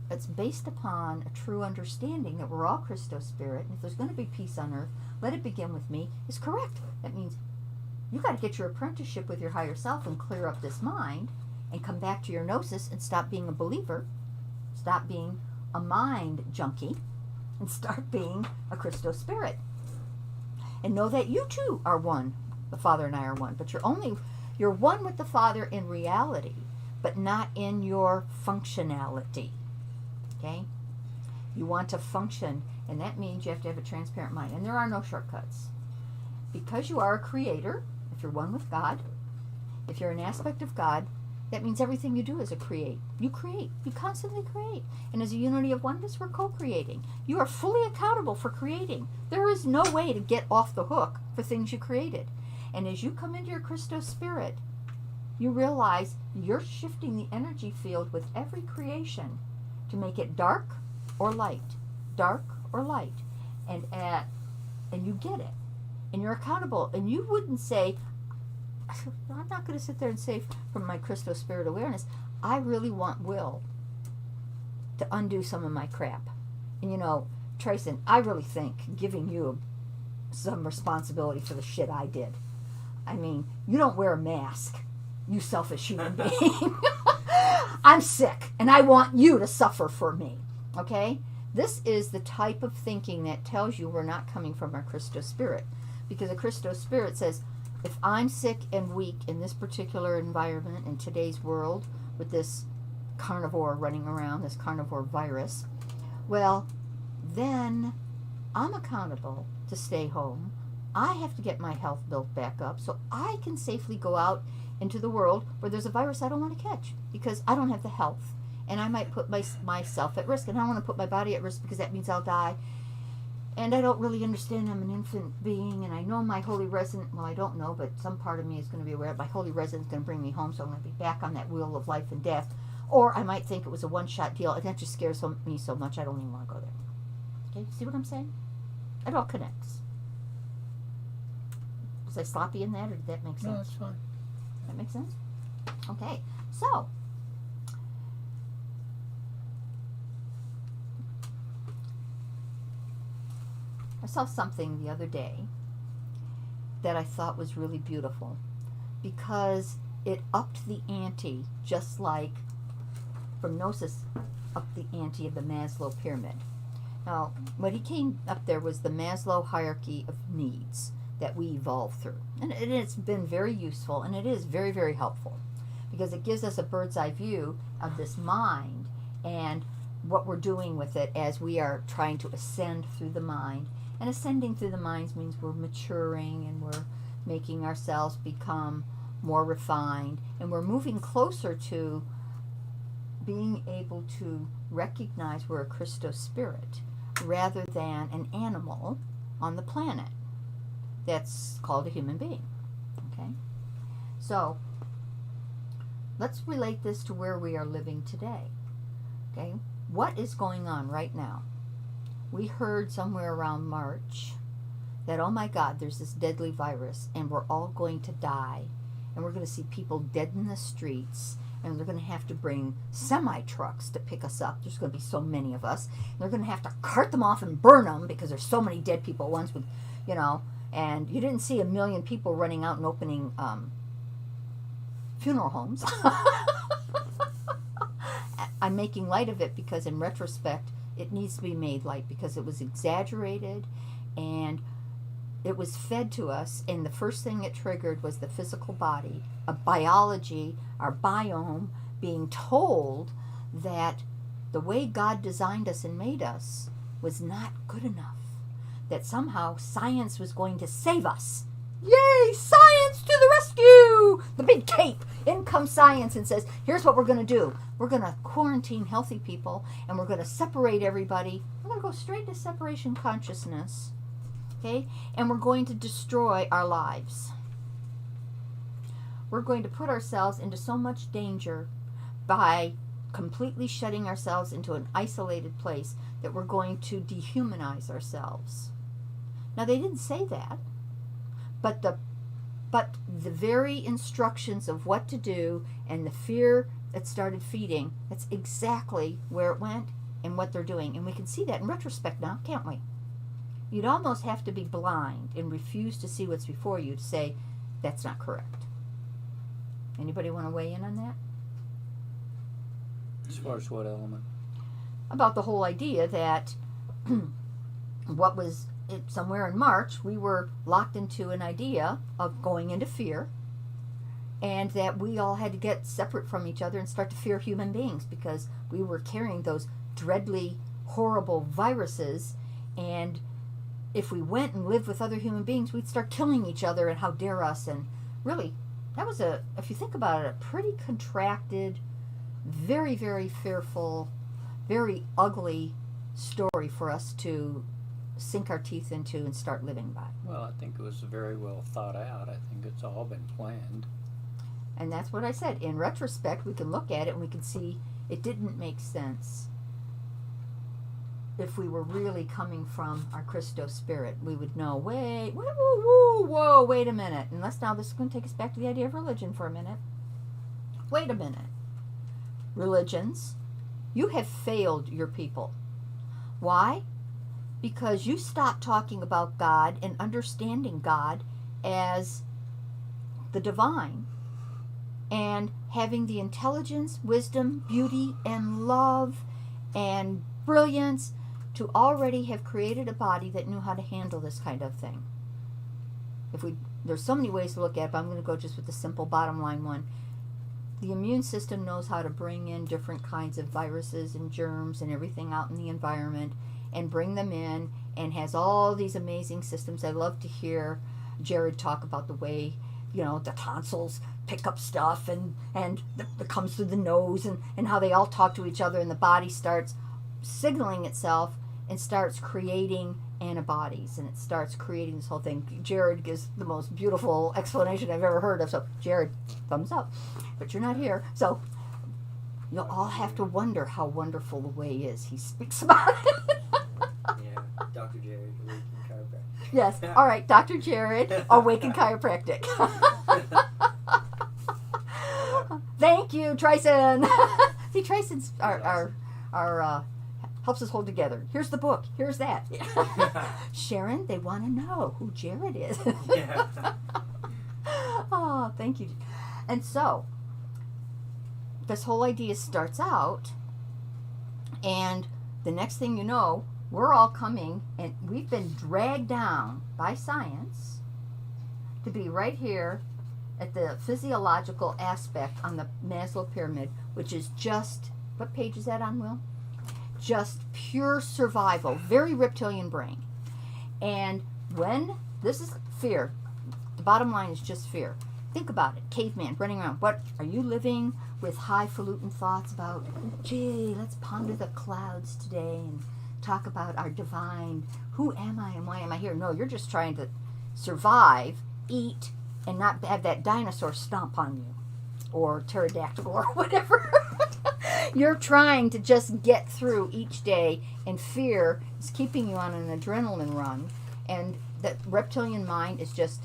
B: it's based upon a true understanding that we're all Christos spirit, and if there's going to be peace on earth, let it begin with me, is correct. That means you got to get your apprenticeship with your higher self and clear up this mind and come back to your gnosis and stop being a believer, stop being a mind junkie, and start being a Christos spirit. And know that you too are one. The Father and I are one, but you're one with the Father in reality, but not in your functionality. Okay? You want to function, and that means you have to have a transparent mind. And there are no shortcuts. Because you are a creator, if you're one with God, if you're an aspect of God, that means everything you do is a create. You create. You constantly create. And as a unity of oneness, we're co-creating. You are fully accountable for creating. There is no way to get off the hook for things you created. And as you come into your Christos spirit, you realize you're shifting the energy field with every creation to make it dark or light, dark or light, and you get it, and you're accountable. And you wouldn't say, I'm not going to sit there and say from my Christos spirit awareness, I really want Will to undo some of my crap. And Trayson, I really think giving you some responsibility for the shit I did. I mean, you don't wear a mask, you selfish human being. I'm sick, and I want you to suffer for me. Okay? This is the type of thinking that tells you we're not coming from our Christos spirit. Because a Christos spirit says, if I'm sick and weak in this particular environment, in today's world, with this carnivore running around, this carnivore virus, well, then I'm accountable to stay home. I have to get my health built back up so I can safely go out into the world where there's a virus I don't want to catch because I don't have the health. And I might put myself at risk, and I don't want to put my body at risk because that means I'll die. And I don't really understand. I'm an infant being, and I know my holy resident, well, I don't know, but some part of me is going to be aware my holy resident is going to bring me home, so I'm going to be back on that wheel of life and death. Or I might think it was a one-shot deal, and that just scares me so much I don't even want to go there. Okay, see what I'm saying? It all connects. Was I sloppy in that, or did that make sense?
C: No, that's fine.
B: That makes sense? Okay, so I saw something the other day that I thought was really beautiful because it upped the ante, just like from Gnosis upped the ante of the Maslow pyramid. Now, what he came up there was the Maslow hierarchy of needs that we evolve through. And it's been very useful, and it is very, very helpful because it gives us a bird's eye view of this mind and what we're doing with it as we are trying to ascend through the mind. And ascending through the minds means we're maturing and we're making ourselves become more refined, and we're moving closer to being able to recognize we're a Christos spirit rather than an animal on the planet that's called a human being. Okay? So, let's relate this to where we are living today. Okay? What is going on right now? We heard somewhere around March that, oh my God, there's this deadly virus and we're all going to die. And we're going to see people dead in the streets, and they're going to have to bring semi-trucks to pick us up. There's going to be so many of us. They're going to have to cart them off and burn them because there's so many dead people at once with, and you didn't see 1 million people running out and opening funeral homes. I'm making light of it because in retrospect, it needs to be made light because it was exaggerated and it was fed to us, and the first thing it triggered was the physical body, a biology, our biome, being told that the way God designed us and made us was not good enough, that somehow science was going to save us. Yay, science to the rescue! The big cape. In comes science and says, here's what we're going to do. We're going to quarantine healthy people, and we're going to separate everybody. We're going to go straight to separation consciousness. Okay? And we're going to destroy our lives. We're going to put ourselves into so much danger by completely shutting ourselves into an isolated place that we're going to dehumanize ourselves. Now, they didn't say that, but the very instructions of what to do and the fear that started feeding, that's exactly where it went and what they're doing. And we can see that in retrospect now, can't we? You'd almost have to be blind and refuse to see what's before you to say that's not correct. Anybody want to weigh in on that?
C: As far as what element?
B: About the whole idea that what was it, somewhere in March, we were locked into an idea of going into fear, and that we all had to get separate from each other and start to fear human beings because we were carrying those dreadly, horrible viruses, and if we went and lived with other human beings, we'd start killing each other, and how dare us. And really, that was if you think about it, a pretty contracted, very, very fearful, very ugly story for us to sink our teeth into and start living by.
C: Well, I think it was very well thought out. I think it's all been planned.
B: And that's what I said. In retrospect, we can look at it and we can see it didn't make sense. If we were really coming from our Christo spirit, we would know, whoa, wait a minute. Unless now this is going to take us back to the idea of religion for a minute. Wait a minute. Religions, you have failed your people. Why? Because you stopped talking about God and understanding God as the divine and having the intelligence, wisdom, beauty, and love and brilliance to already have created a body that knew how to handle this kind of thing. There's so many ways to look at it, but I'm going to go just with the simple bottom line one. The immune system knows how to bring in different kinds of viruses and germs and everything out in the environment and bring them in, and has all these amazing systems. I love to hear Jared talk about the way, the tonsils pick up stuff and it comes through the nose, and how they all talk to each other, and the body starts signaling itself and starts creating antibodies, and it starts creating this whole thing. Jared gives the most beautiful explanation I've ever heard of. So Jared, thumbs up. But you're not here, so you'll all have to wonder how wonderful the way is he speaks about it.
A: Yeah, Dr. Jared, Awaken Chiropractic.
B: Yes. All right, Dr. Jared, Awaken Chiropractic. Thank you, Trison. See, Trison's our helps us hold together. Here's the book. Here's that. Sharon, they want to know who Jared is.
A: Yeah.
B: Oh, thank you. And so, this whole idea starts out, and the next thing you know, we're all coming, and we've been dragged down by science to be right here at the physiological aspect on the Maslow pyramid, which is just, what page is that on, Will? Just pure survival, very reptilian brain. And when this is fear, the bottom line is just fear. Think about it. Caveman running around. What are you living with highfalutin thoughts about? Gee, let's ponder the clouds today and talk about our divine. Who am I and why am I here? No, you're just trying to survive, eat, and not have that dinosaur stomp on you, or pterodactyl, or whatever. You're trying to just get through each day, and fear is keeping you on an adrenaline run. And that reptilian mind is just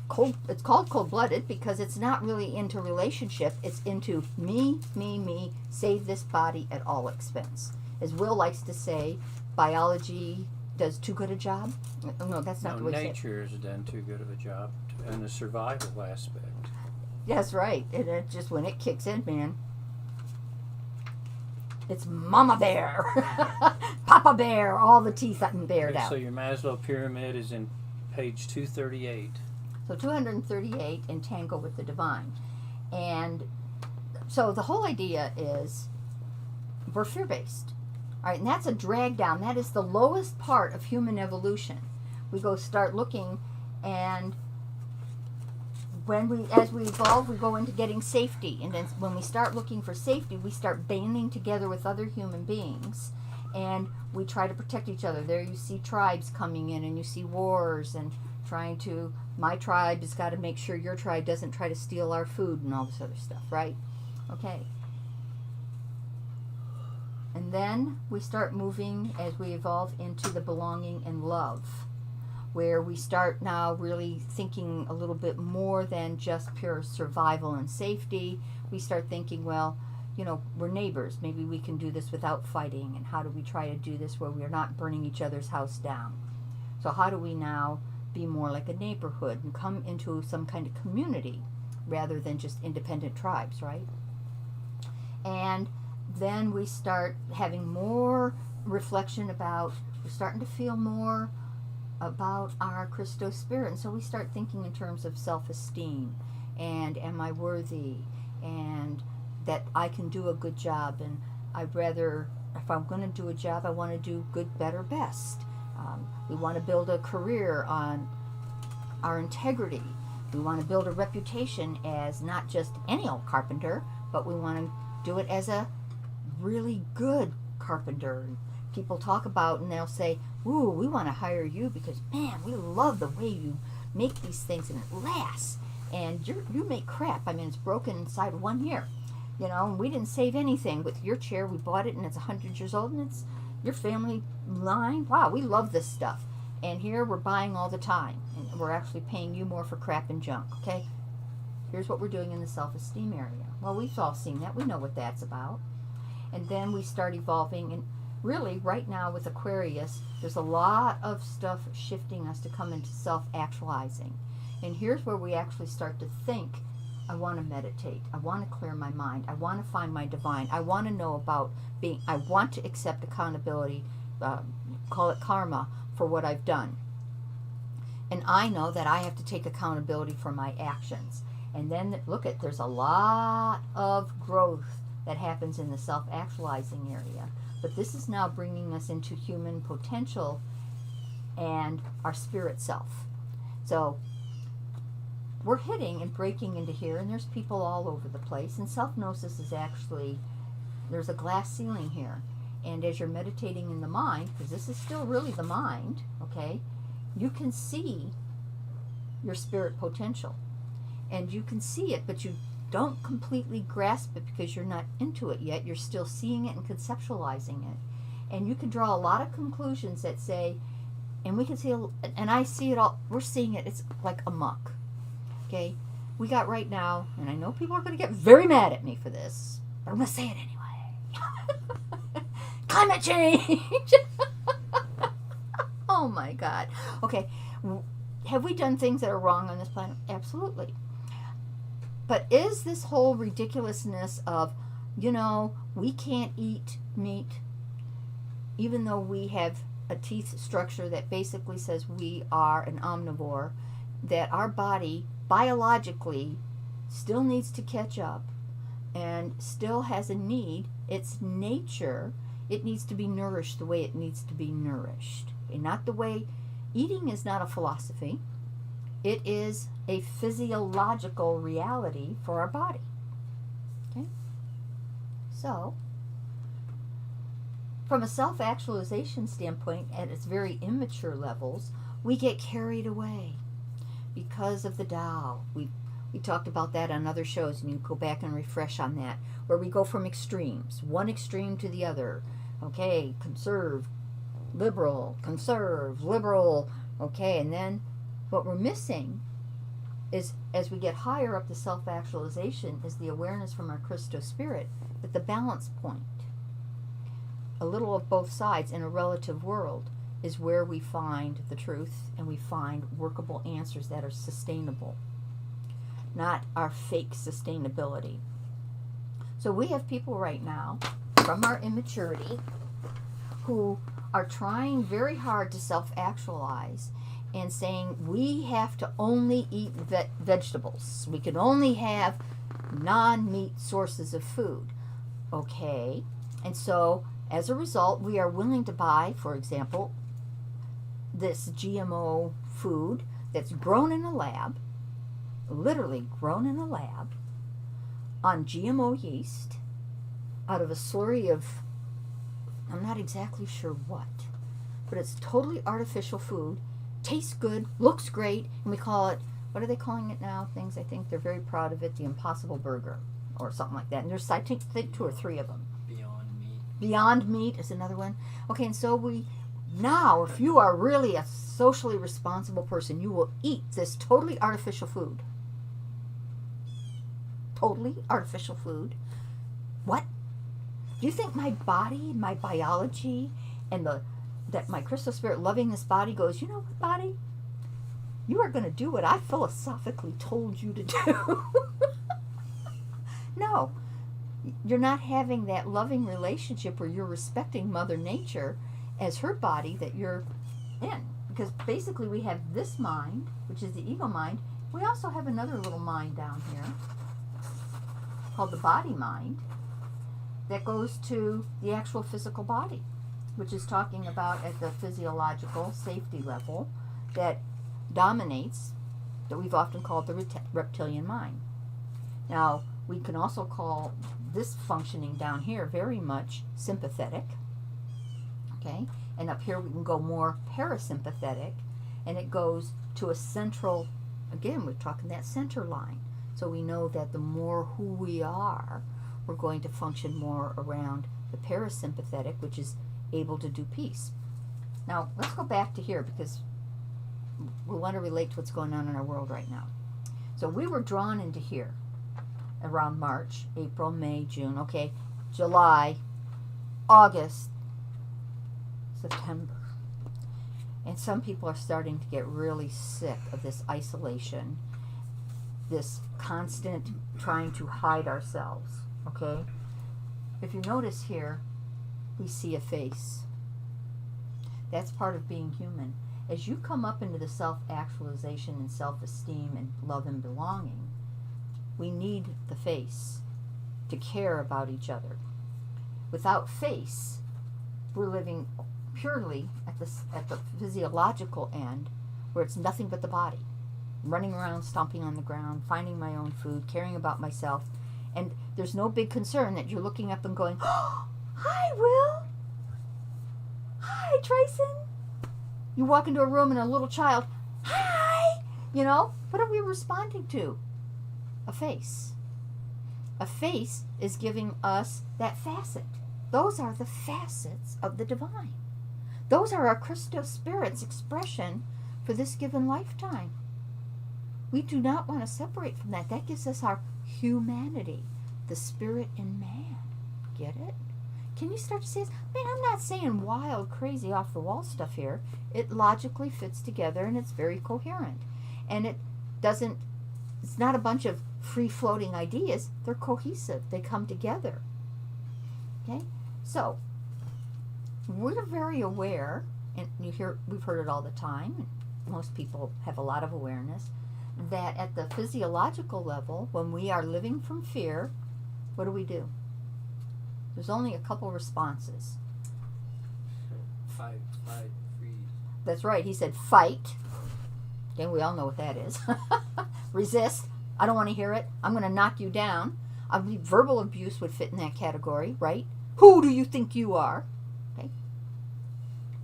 B: cold. It's called cold-blooded because it's not really into relationship. It's into me, save this body at all expense. As Will likes to say, biology does too good a job. No, that's not the way to say it.
C: Nature has done too good of a job in the survival aspect.
B: That's right. And it just, when it kicks in, man, it's Mama Bear, Papa Bear, all the teeth and bared out.
C: So your Maslow pyramid is in page 238.
B: So 238, entangle with the divine. And so the whole idea is we're fear-based. All right, and that's a drag down. That is the lowest part of human evolution. We go start looking, and as we evolve, we go into getting safety. And then when we start looking for safety, we start banding together with other human beings, and we try to protect each other. There you see tribes coming in, and you see wars, and my tribe has got to make sure your tribe doesn't try to steal our food and all this other stuff, right? Okay. And then we start moving as we evolve into the belonging and love. where we start now really thinking a little bit more than just pure survival and safety. We start thinking, well, you know, we're neighbors. Maybe we can do this without fighting. And how do we try to do this where we're not burning each other's house down? So how do we now be more like a neighborhood and come into some kind of community rather than just independent tribes, right? And then we start having more reflection about, we're starting to feel more about our Christos spirit. And so we start thinking in terms of self-esteem and am I worthy, and that I can do a good job, and I'd rather, if I'm going to do a job, I want to do good, better, best. We want to build a career on our integrity. We want to build a reputation as not just any old carpenter, but we want to do it as a really good carpenter. People talk about and they'll say, ooh, we want to hire you because, man, we love the way you make these things and it lasts. And you make crap. I mean, it's broken inside 1 year. You know, and we didn't save anything. With your chair, we bought it and it's 100 years old and it's your family line. Wow, we love this stuff. And here we're buying all the time. And we're actually paying you more for crap and junk, okay? Here's what we're doing in the self-esteem area. Well, we've all seen that. We know what that's about. And then we start evolving. And really, right now with Aquarius, there's a lot of stuff shifting us to come into self-actualizing. And here's where we actually start to think, I want to meditate. I want to clear my mind. I want to find my divine. I want to know about being, I want to accept accountability, call it karma, for what I've done. And I know that I have to take accountability for my actions. And then, look at, there's a lot of growth that happens in the self-actualizing area. But this is now bringing us into human potential and our spirit self. So we're hitting and breaking into here, and there's people all over the place. And self-gnosis is actually, there's a glass ceiling here. And as you're meditating in the mind, because this is still really the mind, okay, you can see your spirit potential. And you can see it, but you don't completely grasp it because you're not into it yet. You're still seeing it and conceptualizing it. And you can draw a lot of conclusions that say, and we can see, and I see it all, we're seeing it, it's like amok. Okay, we got right now, and I know people are going to get very mad at me for this, but I'm going to say it anyway. Climate change! Oh my God. Okay, have we done things that are wrong on this planet? Absolutely. But is this whole ridiculousness of, you know, we can't eat meat, even though we have a teeth structure that basically says we are an omnivore, that our body biologically still needs to catch up and still has a need. It's nature. It needs to be nourished the way it needs to be nourished. And not the way, eating is not a philosophy. It is a physiological reality for our body. Okay? So, from a self-actualization standpoint, at its very immature levels, we get carried away because of the Tao. We talked about that on other shows, and you go back and refresh on that, where we go from extremes, one extreme to the other. Okay, conserve, liberal, conserve, liberal. Okay, and then what we're missing is, as we get higher up the self-actualization, is the awareness from our Christos spirit that the balance point, a little of both sides in a relative world, is where we find the truth and we find workable answers that are sustainable, not our fake sustainability. So we have people right now, from our immaturity, who are trying very hard to self-actualize and saying we have to only eat vegetables. We can only have non-meat sources of food. Okay, and so as a result, we are willing to buy, for example, this GMO food that's grown in a lab, literally grown in a lab, on GMO yeast, out of a slurry of, I'm not exactly sure what, but it's totally artificial food, tastes good, looks great, and we call it, what are they calling it now? Things, I think they're very proud of it, the Impossible Burger, or something like that. And there's, I think 2 or 3 of them.
A: Beyond Meat.
B: Beyond Meat is another one. Okay, and so Now, if you are really a socially responsible person, you will eat this totally artificial food. Totally artificial food. What? Do you think my body, my biology, and that my crystal spirit loving this body goes, you know what, body? You are going to do what I philosophically told you to do. No. You're not having that loving relationship where you're respecting Mother Nature as her body that you're in. Because basically we have this mind, which is the ego mind. We also have another little mind down here called the body mind that goes to the actual physical body, which is talking about at the physiological safety level that dominates, that we've often called the reptilian mind. Now, we can also call this functioning down here very much sympathetic, okay? And up here we can go more parasympathetic, and it goes to a central, again, we're talking that center line. So we know that the more who we are, we're going to function more around the parasympathetic, which is able to do peace. Now, let's go back to here because we want to relate to what's going on in our world right now. So we were drawn into here around March, April, May, June, okay, July, August, September. And some people are starting to get really sick of this isolation, this constant trying to hide ourselves, okay? If you notice here, we see a face. That's part of being human. As you come up into the self-actualization and self-esteem and love and belonging, we need the face to care about each other. Without face, we're living purely at the physiological end, where it's nothing but the body. Running around, stomping on the ground, finding my own food, caring about myself, and there's no big concern that you're looking up and going, oh, hi, Will. Hi, Trayson. You walk into a room and a little child, hi. You know, what are we responding to? A face. A face is giving us that facet. Those are the facets of the divine. Those are our crystal spirit's expression for this given lifetime. We do not want to separate from that. That gives us our humanity, the spirit in man. Get it? Can you start to see this? Man, I'm not saying wild, crazy, off-the-wall stuff here. It logically fits together and it's very coherent. And it doesn't, it's not a bunch of free-floating ideas. They're cohesive. They come together. Okay? So, we're very aware, and we've heard it all the time, and most people have a lot of awareness, that at the physiological level, when we are living from fear, what do? There's only a couple responses.
A: Fight, freeze.
B: That's right. He said fight. Okay, we all know what that is. Resist. I don't want to hear it. I'm going to knock you down. Verbal abuse would fit in that category, right? Who do you think you are? Okay.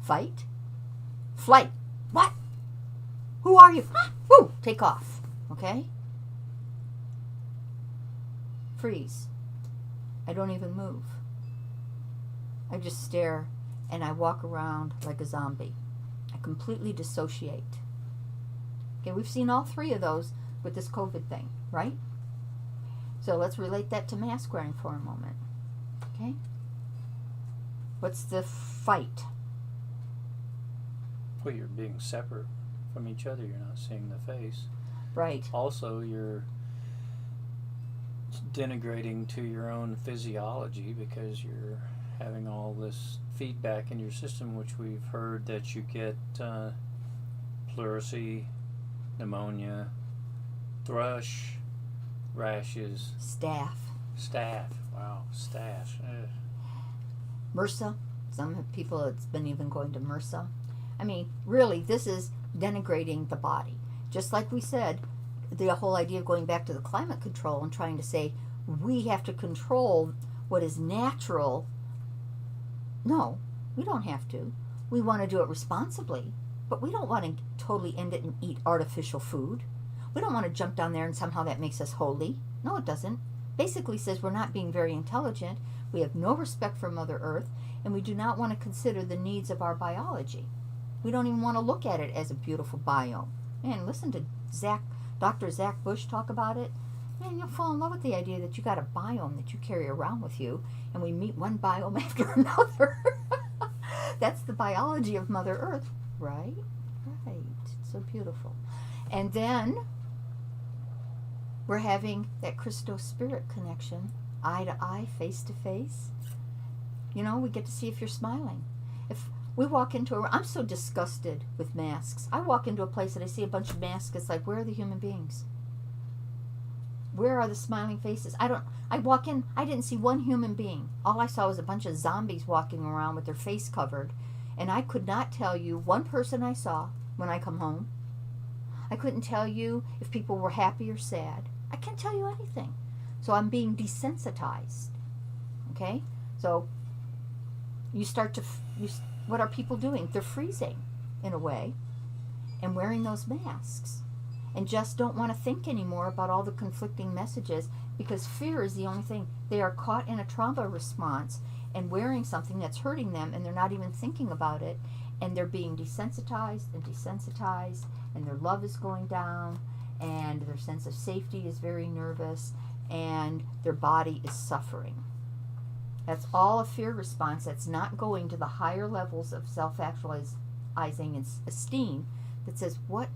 B: Fight. Flight. What? Who are you? Woo! Take off. Okay? Freeze. I don't even move. I just stare and I walk around like a zombie. I completely dissociate. Okay, we've seen all three of those with this COVID thing, right? So let's relate that to mask wearing for a moment. Okay? What's the fight?
C: Well, you're being separate from each other. You're not seeing the face.
B: Right.
C: Also, you're denigrating to your own physiology because you're having all this feedback in your system, which we've heard that you get pleurisy, pneumonia, thrush, rashes,
B: Staph.
C: Wow, staph. Ugh.
B: MRSA. Some people, it's been even going to MRSA. I mean, really, this is denigrating the body. Just like we said, the whole idea of going back to the climate control and trying to say we have to control what is natural. No, we don't have to. We want to do it responsibly, but we don't want to totally end it and eat artificial food. We don't want to jump down there and somehow that makes us holy. No, it doesn't. Basically says we're not being very intelligent. We have no respect for Mother Earth, and we do not want to consider the needs of our biology. We don't even want to look at it as a beautiful biome. Man, listen to Dr. Zach Bush talk about it. Man, you'll fall in love with the idea that you got a biome that you carry around with you, and we meet one biome after another. That's the biology of Mother Earth, right? Right. It's so beautiful. And then we're having that Christos spirit connection, eye to eye, face to face. You know, we get to see if you're smiling. If we walk into I'm so disgusted with masks. I walk into a place and I see a bunch of masks. It's like, where are the human beings? Where are the smiling faces? I walk in, I didn't see one human being. All I saw was a bunch of zombies walking around with their face covered. And I could not tell you one person I saw when I come home. I couldn't tell you if people were happy or sad. I can't tell you anything. So I'm being desensitized. Okay? So you start to, what are people doing? They're freezing in a way and wearing those masks and just don't want to think anymore about all the conflicting messages, because fear is the only thing. They are caught in a trauma response and wearing something that's hurting them, and they're not even thinking about it, and they're being desensitized, and their love is going down, and their sense of safety is very nervous, and their body is suffering. That's all a fear response that's not going to the higher levels of self-actualizing and esteem that says, what,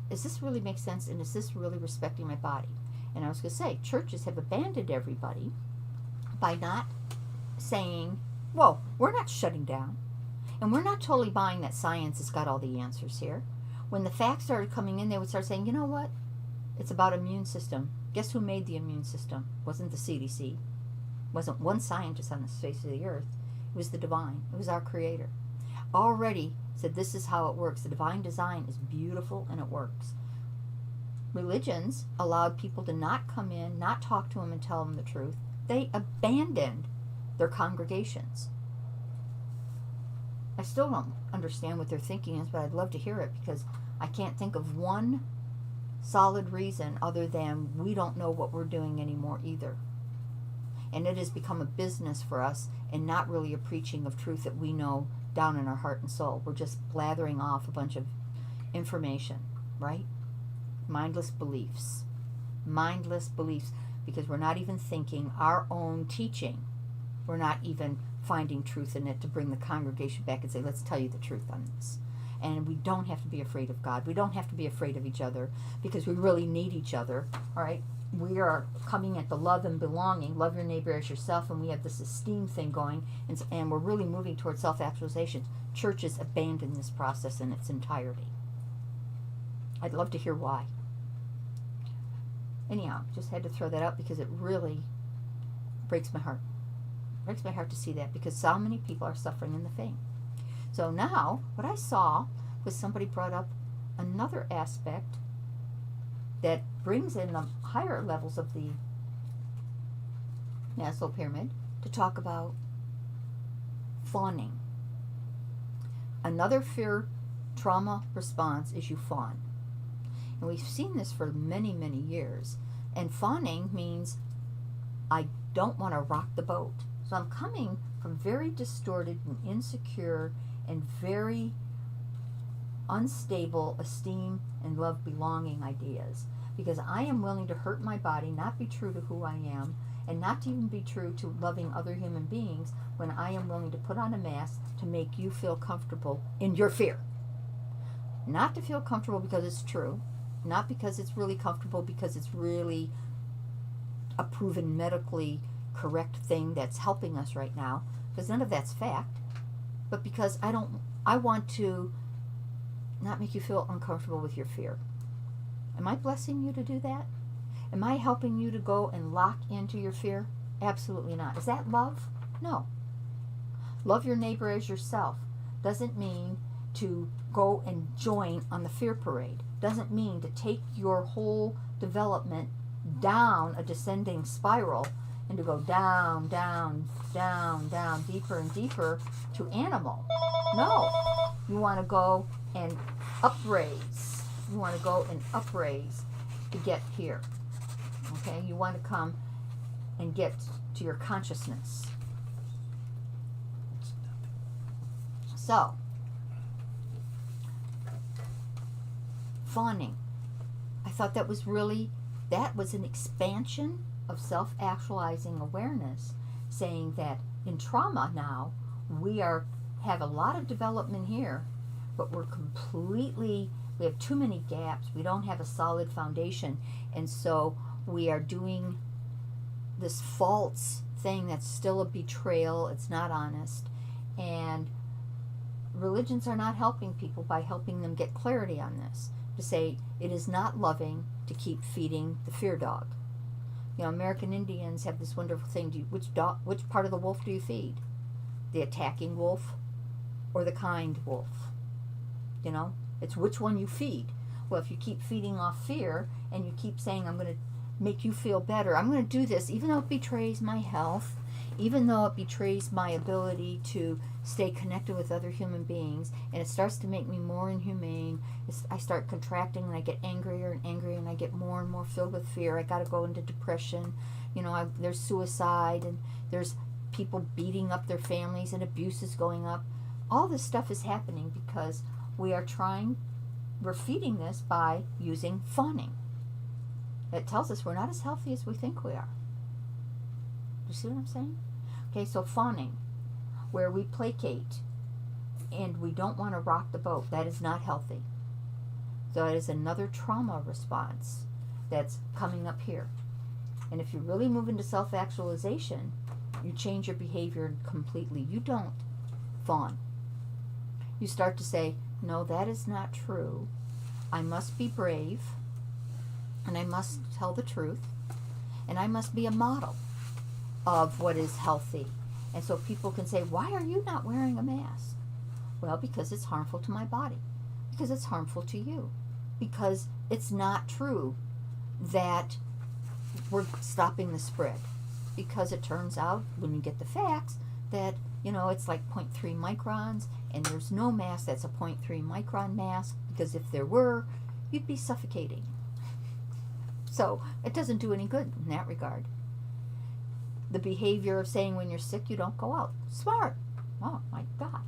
B: does this really make sense, and is this really respecting my body? And I was going to say, churches have abandoned everybody by not saying, whoa, we're not shutting down. And we're not totally buying that science has got all the answers here. When the facts started coming in, they would start saying, you know what? It's about immune system. Guess who made the immune system? Wasn't the CDC. Wasn't one scientist on the face of the earth. It was the divine. It was our creator. Already said this is how it works. The divine design is beautiful and it works. Religions allowed people to not come in, not talk to them and tell them the truth. They abandoned their congregations. I still don't understand what their thinking is, but I'd love to hear it, because I can't think of one solid reason other than we don't know what we're doing anymore either. And it has become a business for us and not really a preaching of truth that we know down in our heart and soul. We're just blathering off a bunch of information, right? Mindless beliefs. Mindless beliefs, because we're not even thinking our own teaching. We're not even finding truth in it to bring the congregation back and say, let's tell you the truth on this. And we don't have to be afraid of God. We don't have to be afraid of each other, because we really need each other, all right? We are coming at the love and belonging, love your neighbor as yourself, and we have this esteem thing going, and we're really moving towards self-actualization. Churches abandon this process in its entirety. I'd love to hear why. Anyhow, just had to throw that out because it really breaks my heart. It breaks my heart to see that, because so many people are suffering in the faith. So now, what I saw was somebody brought up another aspect that brings in the higher levels of the Maslow pyramid to talk about fawning. Another fear trauma response is you fawn. And we've seen this for many, many years. And fawning means I don't want to rock the boat. So I'm coming from very distorted and insecure and very unstable esteem and love belonging ideas, because I am willing to hurt my body, not be true to who I am, and not to even be true to loving other human beings, when I am willing to put on a mask to make you feel comfortable in your fear. Not to feel comfortable because it's true, not because it's really comfortable, because it's really a proven medically correct thing that's helping us right now, because none of that's fact, but because I want to not make you feel uncomfortable with your fear. Am I blessing you to do that? Am I helping you to go and lock into your fear? Absolutely not. Is that love? No. Love your neighbor as yourself doesn't mean to go and join on the fear parade. Doesn't mean to take your whole development down a descending spiral and to go down, down, down, down, deeper and deeper to animal. No. You want to go and upraise. You want to go and upraise to get here. Okay? You want to come and get to your consciousness. So, fawning. I thought that was an expansion of self-actualizing awareness, saying that in trauma now, we have a lot of development here, but we have too many gaps. We don't have a solid foundation. And so we are doing this false thing that's still a betrayal. It's not honest. And religions are not helping people by helping them get clarity on this. To say it is not loving to keep feeding the fear dog. You know, American Indians have this wonderful thing. Which part of the wolf do you feed? The attacking wolf or the kind wolf? You know, it's which one you feed. Well, if you keep feeding off fear and you keep saying, I'm going to make you feel better, I'm going to do this, even though it betrays my health, even though it betrays my ability to stay connected with other human beings, and it starts to make me more inhumane. I start contracting and I get angrier and angrier and I get more and more filled with fear. I got to go into depression. You know, there's suicide and there's people beating up their families and abuse is going up. All this stuff is happening because we're feeding this by using fawning. It tells us we're not as healthy as we think we are. Do you see what I'm saying? Okay, so fawning, where we placate and we don't want to rock the boat, that is not healthy. So it is another trauma response that's coming up here. And if you really move into self-actualization, you change your behavior completely. You don't fawn. You start to say, no, that is not true. I must be brave, and I must tell the truth, and I must be a model of what is healthy. And so people can say, why are you not wearing a mask? Well, because it's harmful to my body. Because it's harmful to you. Because it's not true that we're stopping the spread. Because it turns out, when you get the facts, that, you know, it's like 0.3 microns, and there's no mask that's a 0.3 micron mask, because if there were, you'd be suffocating. So it doesn't do any good in that regard. The behavior of saying when you're sick, you don't go out. Smart. Oh, my God.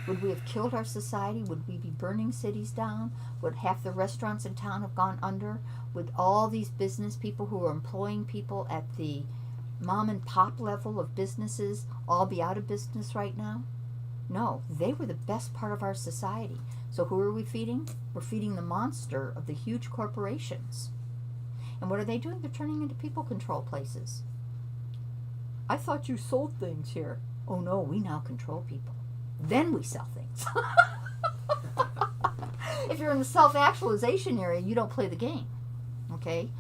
B: Would we have killed our society? Would we be burning cities down? Would half the restaurants in town have gone under? Would all these business people who are employing people at the mom and pop level of businesses all be out of business right now? No, they were the best part of our society. So who are we feeding? We're feeding the monster of the huge corporations. And what are they doing? They're turning into people control places. I thought you sold things here. Oh no, we now control people. Then we sell things. If you're in the self-actualization area, you don't play the game. Okay?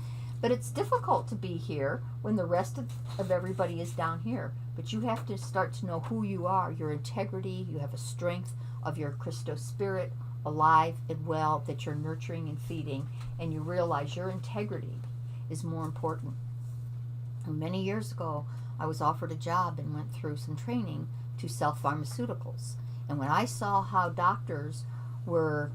B: But it's difficult to be here when the rest of everybody is down here. But you have to start to know who you are, your integrity. You have a strength of your Christos spirit, alive and well, that you're nurturing and feeding. And you realize your integrity is more important. And many years ago, I was offered a job and went through some training to sell pharmaceuticals. And when I saw how doctors were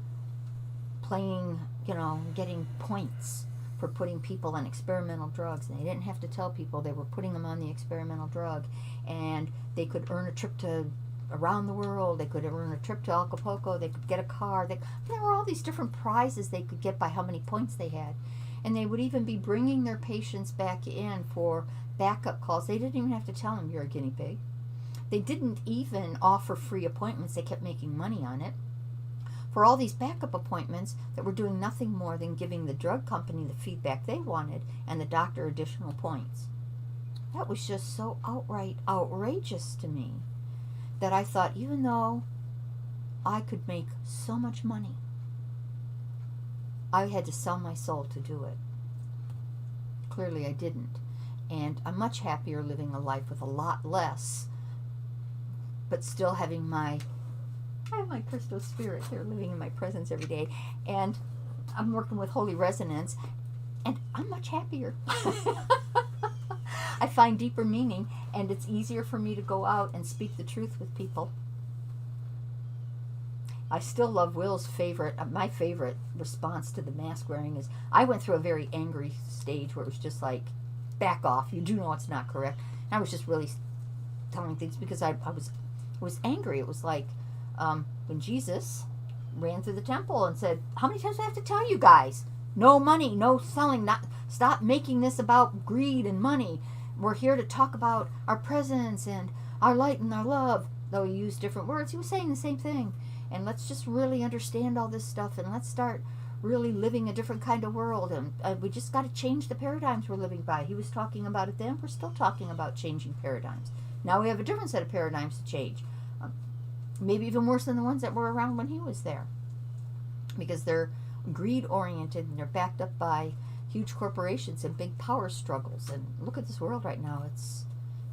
B: playing, you know, getting points for putting people on experimental drugs, and they didn't have to tell people they were putting them on the experimental drug, and they could earn a trip to around the world, they could earn a trip to Acapulco, they could get a car, there were all these different prizes they could get by how many points they had. And they would even be bringing their patients back in for backup calls. They didn't even have to tell them you're a guinea pig. They didn't even offer free appointments. They kept making money on it. For all these backup appointments that were doing nothing more than giving the drug company the feedback they wanted and the doctor additional points. That was just so outright outrageous to me that I thought, even though I could make so much money, I had to sell my soul to do it. Clearly I didn't. And I'm much happier living a life with a lot less, but still having I have my Christos spirit. They're living in my presence every day. And I'm working with Holy Resonance, and I'm much happier. I find deeper meaning, and it's easier for me to go out and speak the truth with people. I still love Will's my favorite response to the mask wearing is, I went through a very angry stage where it was just like, back off, you do know it's not correct. And I was just really telling things because I was angry. It was like, when Jesus ran through the temple and said, how many times do I have to tell you guys? No money, no selling, stop making this about greed and money. We're here to talk about our presence and our light and our love. Though he used different words, he was saying the same thing. And let's just really understand all this stuff, and let's start really living a different kind of world. And we just got to change the paradigms we're living by. He was talking about it then. We're still talking about changing paradigms. Now we have a different set of paradigms to change. Maybe even worse than the ones that were around when he was there. Because they're greed-oriented, and they're backed up by huge corporations and big power struggles. And look at this world right now.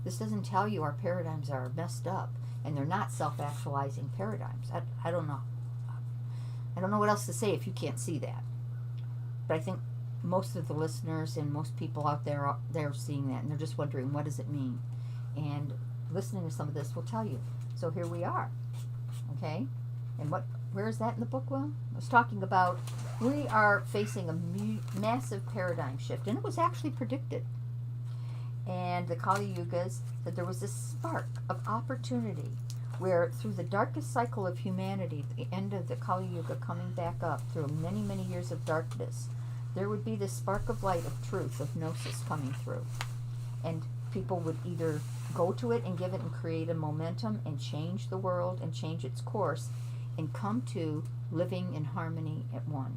B: This doesn't tell you our paradigms are messed up, and they're not self-actualizing paradigms. I don't know. I don't know what else to say if you can't see that. But I think most of the listeners and most people out there, they're seeing that, and they're just wondering, what does it mean? And listening to some of this will tell you. So here we are. Okay? And where is that in the book, Will? I was talking about we are facing a massive paradigm shift, and it was actually predicted. And the Kali Yugas, that there was this spark of opportunity where through the darkest cycle of humanity, the end of the Kali Yuga coming back up through many, many years of darkness, there would be this spark of light of truth, of gnosis coming through. And people would either go to it and give it and create a momentum and change the world and change its course and come to living in harmony at one.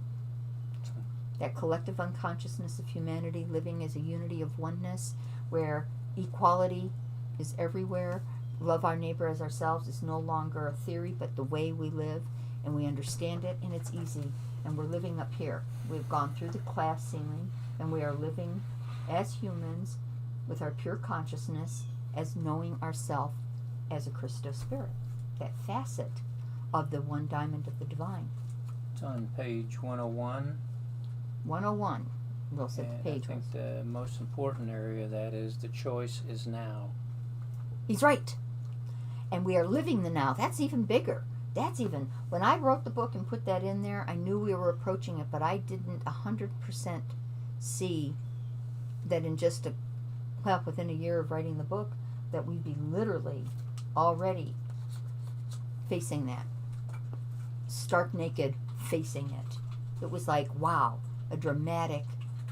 B: That collective unconsciousness of humanity living as a unity of oneness where equality is everywhere. Love our neighbor as ourselves is no longer a theory, but the way we live, and we understand it, and it's easy, and we're living up here. We've gone through the class ceiling, and we are living as humans with our pure consciousness as knowing ourself as a Christo spirit, that facet of the one diamond of the divine.
C: It's on page 101.
B: 101. We'll set the
C: And
B: page.
C: I think the most important area of that is the choice is now.
B: He's right. And we are living the now. That's even bigger. That's even, when I wrote the book and put that in there, I knew we were approaching it, but I didn't 100% see that in just within a year of writing the book, that we'd be literally already facing that. Stark naked facing it. It was like, wow, a dramatic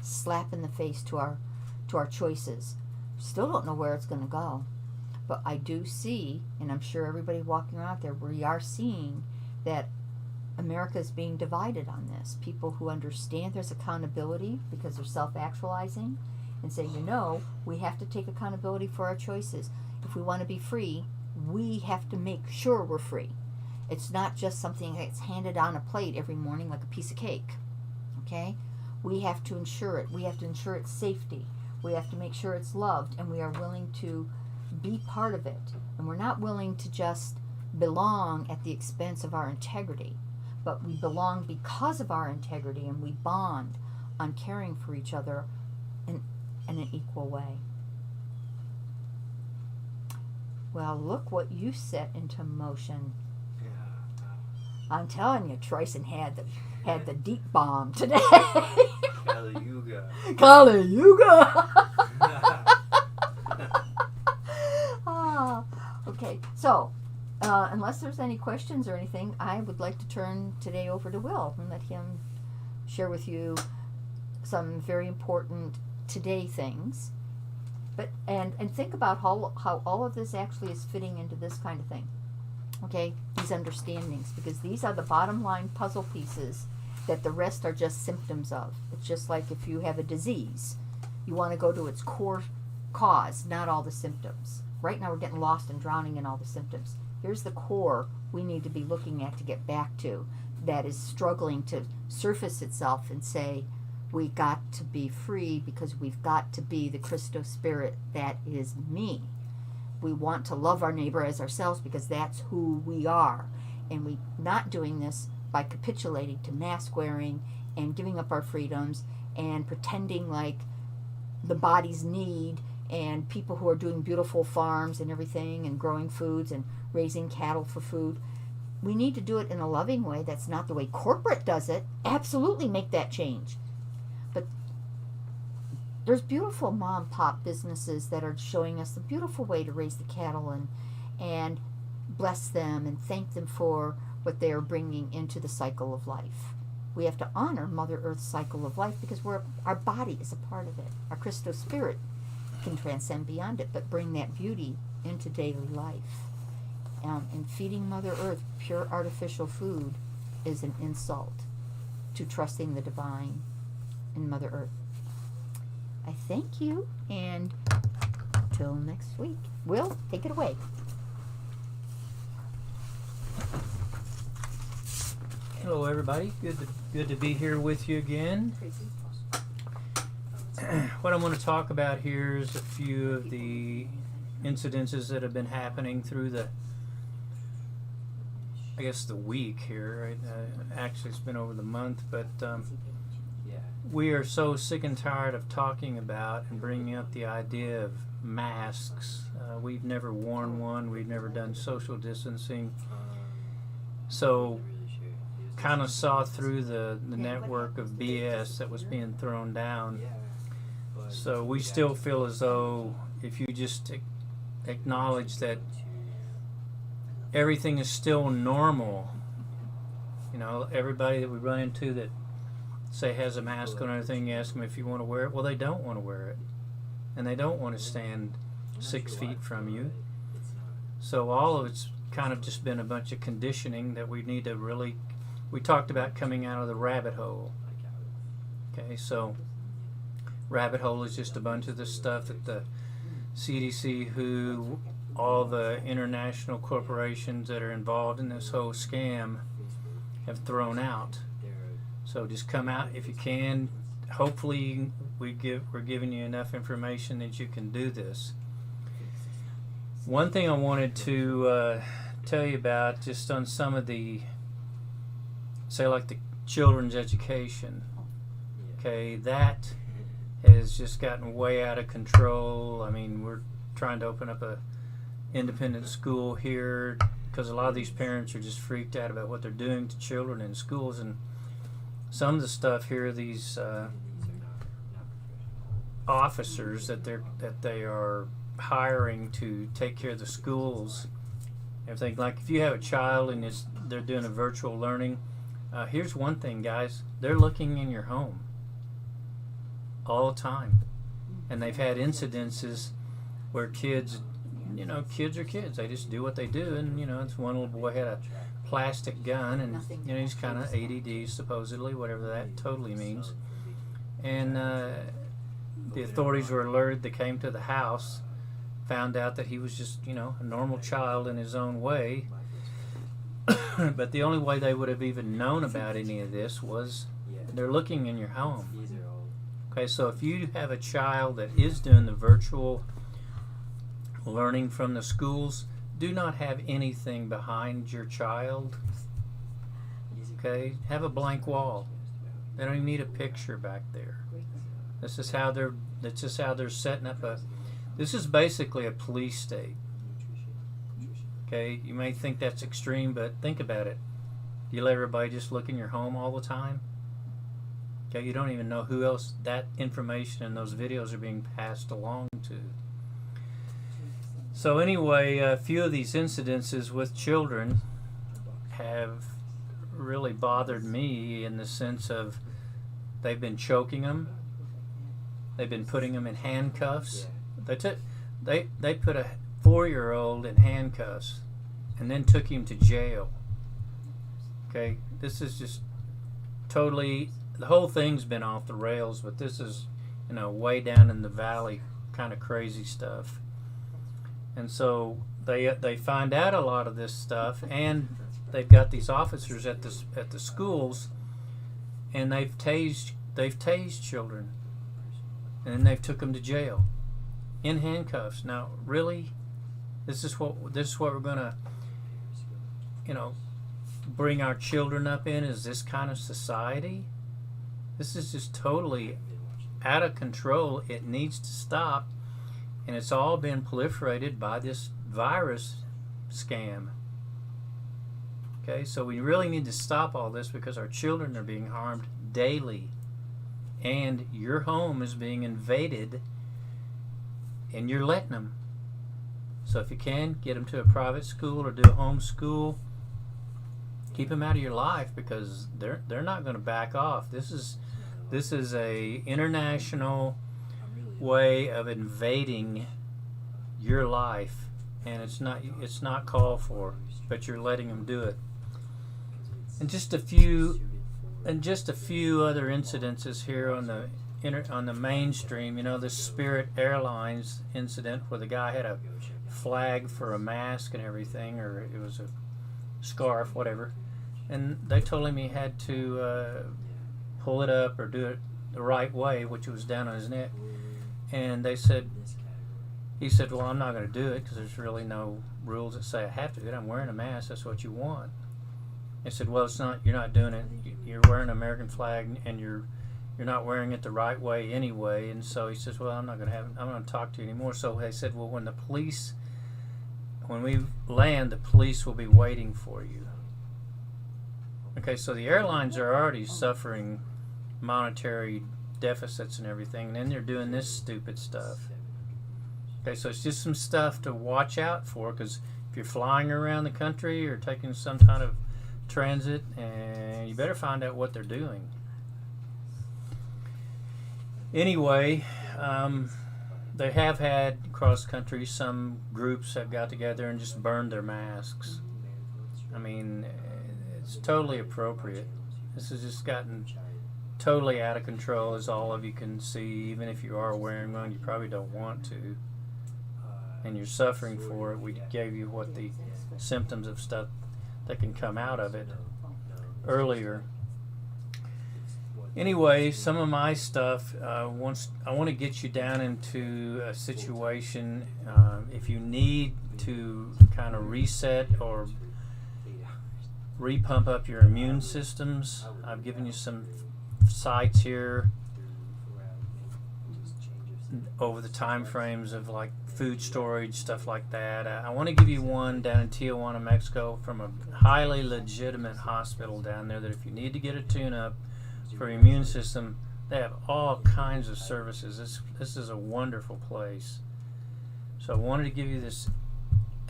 B: slap in the face to our choices. Still don't know where it's going to go. But I do see, and I'm sure everybody walking around out there, we are seeing that America is being divided on this. People who understand there's accountability because they're self-actualizing and say, we have to take accountability for our choices. If we want to be free, we have to make sure we're free. It's not just something that's handed on a plate every morning like a piece of cake. Okay? We have to ensure it. We have to ensure its safety. We have to make sure it's loved, and we are willing to be part of it. And we're not willing to just belong at the expense of our integrity, but we belong because of our integrity, and we bond on caring for each other in an equal way. Well, look what you set into motion. I'm telling you, Troyson had the deep bomb today.
A: Kali Yuga.
B: Kali Yuga. Okay, so unless there's any questions or anything, I would like to turn today over to Will and let him share with you some very important today things. But and think about how all of this actually is fitting into this kind of thing. Okay, these understandings, because these are the bottom line puzzle pieces that the rest are just symptoms of. It's just like if you have a disease, you want to go to its core cause, not all the symptoms. Right now we're getting lost and drowning in all the symptoms. Here's the core we need to be looking at to get back to, that is struggling to surface itself and say, we got to be free because we've got to be the Christo spirit that is me. We want to love our neighbor as ourselves because that's who we are. And we're not doing this by capitulating to mask wearing and giving up our freedoms and pretending like the body's need and people who are doing beautiful farms and everything and growing foods and raising cattle for food. We need to do it in a loving way. That's not the way corporate does it. Absolutely make that change. But there's beautiful mom pop businesses that are showing us the beautiful way to raise the cattle and bless them and thank them for what they are bringing into the cycle of life. We have to honor Mother Earth's cycle of life because our body is a part of it. Our Christo spirit can transcend beyond it, but bring that beauty into daily life. And feeding Mother Earth pure artificial food is an insult to trusting the divine in Mother Earth. I thank you, and till next week. Will, take it away.
C: Hello, everybody. Good to be here with you again. What I'm going to talk about here is a few of the incidences that have been happening through the week here. Right? Actually, it's been over the month, but we are so sick and tired of talking about and bringing up the idea of masks. We've never worn one. We've never done social distancing. So kind of saw through the network of BS that was being thrown down. So we still feel as though if you just acknowledge that everything is still normal, you know, everybody that we run into that say has a mask on or anything, you ask them if you want to wear it. Well, they don't want to wear it, and they don't want to stand 6 feet from you. So all of it's kind of just been a bunch of conditioning that we need to really. We talked about coming out of the rabbit hole. Okay, so rabbit hole is just a bunch of the stuff that the CDC, WHO, all the international corporations that are involved in this whole scam have thrown out. So just come out if you can. Hopefully we're giving you enough information that you can do this. One thing I wanted to tell you about, just on some of the, say like the children's education, okay, that has just gotten way out of control. I mean, we're trying to open up a independent school here because a lot of these parents are just freaked out about what they're doing to children in schools, and some of the stuff here, these officers that they are hiring to take care of the schools, everything. Like if you have a child and they're doing a virtual learning, here's one thing, guys, they're looking in your home all the time, and they've had incidences where kids are kids. They just do what they do, and it's one little boy had a plastic gun, and he's kind of ADD supposedly, whatever that totally means. And the authorities were alerted. They came to the house, found out that he was just a normal child in his own way. But the only way they would have even known about any of this was they're looking in your home. Okay, so if you have a child that is doing the virtual learning from the schools, do not have anything behind your child. Okay, have a blank wall. They don't even need a picture back there. This is how they're setting up this is basically a police state. Okay, you may think that's extreme, but think about it. You let everybody just look in your home all the time. Okay, you don't even know who else that information and those videos are being passed along to. So anyway, a few of these incidences with children have really bothered me in the sense of they've been choking them, they've been putting them in handcuffs. They put a 4-year-old in handcuffs and then took him to jail. Okay, this is just totally, the whole thing's been off the rails, but this is way down in the valley kind of crazy stuff. And so they find out a lot of this stuff, and they've got these officers at the schools, and they've tased children, and then they've took them to jail in handcuffs. Now, really, this is what we're gonna bring our children up in? Is this kind of society? This is just totally out of control. It needs to stop. And it's all been proliferated by this virus scam. Okay, so we really need to stop all this because our children are being harmed daily. And your home is being invaded, and you're letting them. So if you can, get them to a private school or do a home school. Keep them out of your life because they're not going to back off. This is a international way of invading your life, and it's not called for, but you're letting them do it. And just a few other incidences here on the mainstream. You know, the Spirit Airlines incident where the guy had a flag for a mask and everything, or it was a scarf, whatever, and they told him he had to pull it up or do it the right way, which was down on his neck. And he said, well, I'm not going to do it because there's really no rules that say I have to do it. I'm wearing a mask. That's what you want. They said, well, you're not doing it. You're wearing an American flag and you're not wearing it the right way anyway. And so he says, well, I'm not going to talk to you anymore. So they said, well, when we land, the police will be waiting for you. Okay, so the airlines are already suffering monetary deficits and everything, and then they're doing this stupid stuff. Okay, so it's just some stuff to watch out for, because if you're flying around the country or taking some kind of transit, and you better find out what they're doing. Anyway, they have had cross country, some groups have got together and just burned their masks. I mean, it's totally appropriate. This has just gotten totally out of control, as all of you can see. Even if you are wearing one, you probably don't want to, and you're suffering for it. We gave you what the symptoms of stuff that can come out of it earlier. Anyway, some of my stuff, I want to get you down into a situation, if you need to kind of reset or repump up your immune systems. I've given you some sites here over the time frames of like food storage, stuff like that. I want to give you one down in Tijuana, Mexico, from a highly legitimate hospital down there that if you need to get a tune-up for your immune system, they have all kinds of services. This is a wonderful place. So I wanted to give you this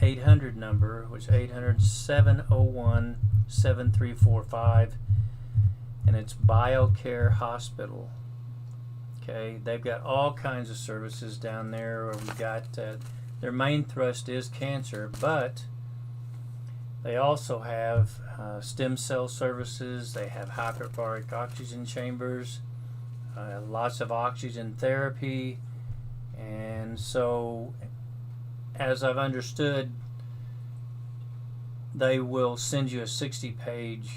C: 800 number, which is 800-701-7345, and it's BioCare Hospital. Okay, they've got all kinds of services down there. We've got their main thrust is cancer, but they also have stem cell services. They have hyperbaric oxygen chambers, lots of oxygen therapy, and so, as I've understood, they will send you a 60-page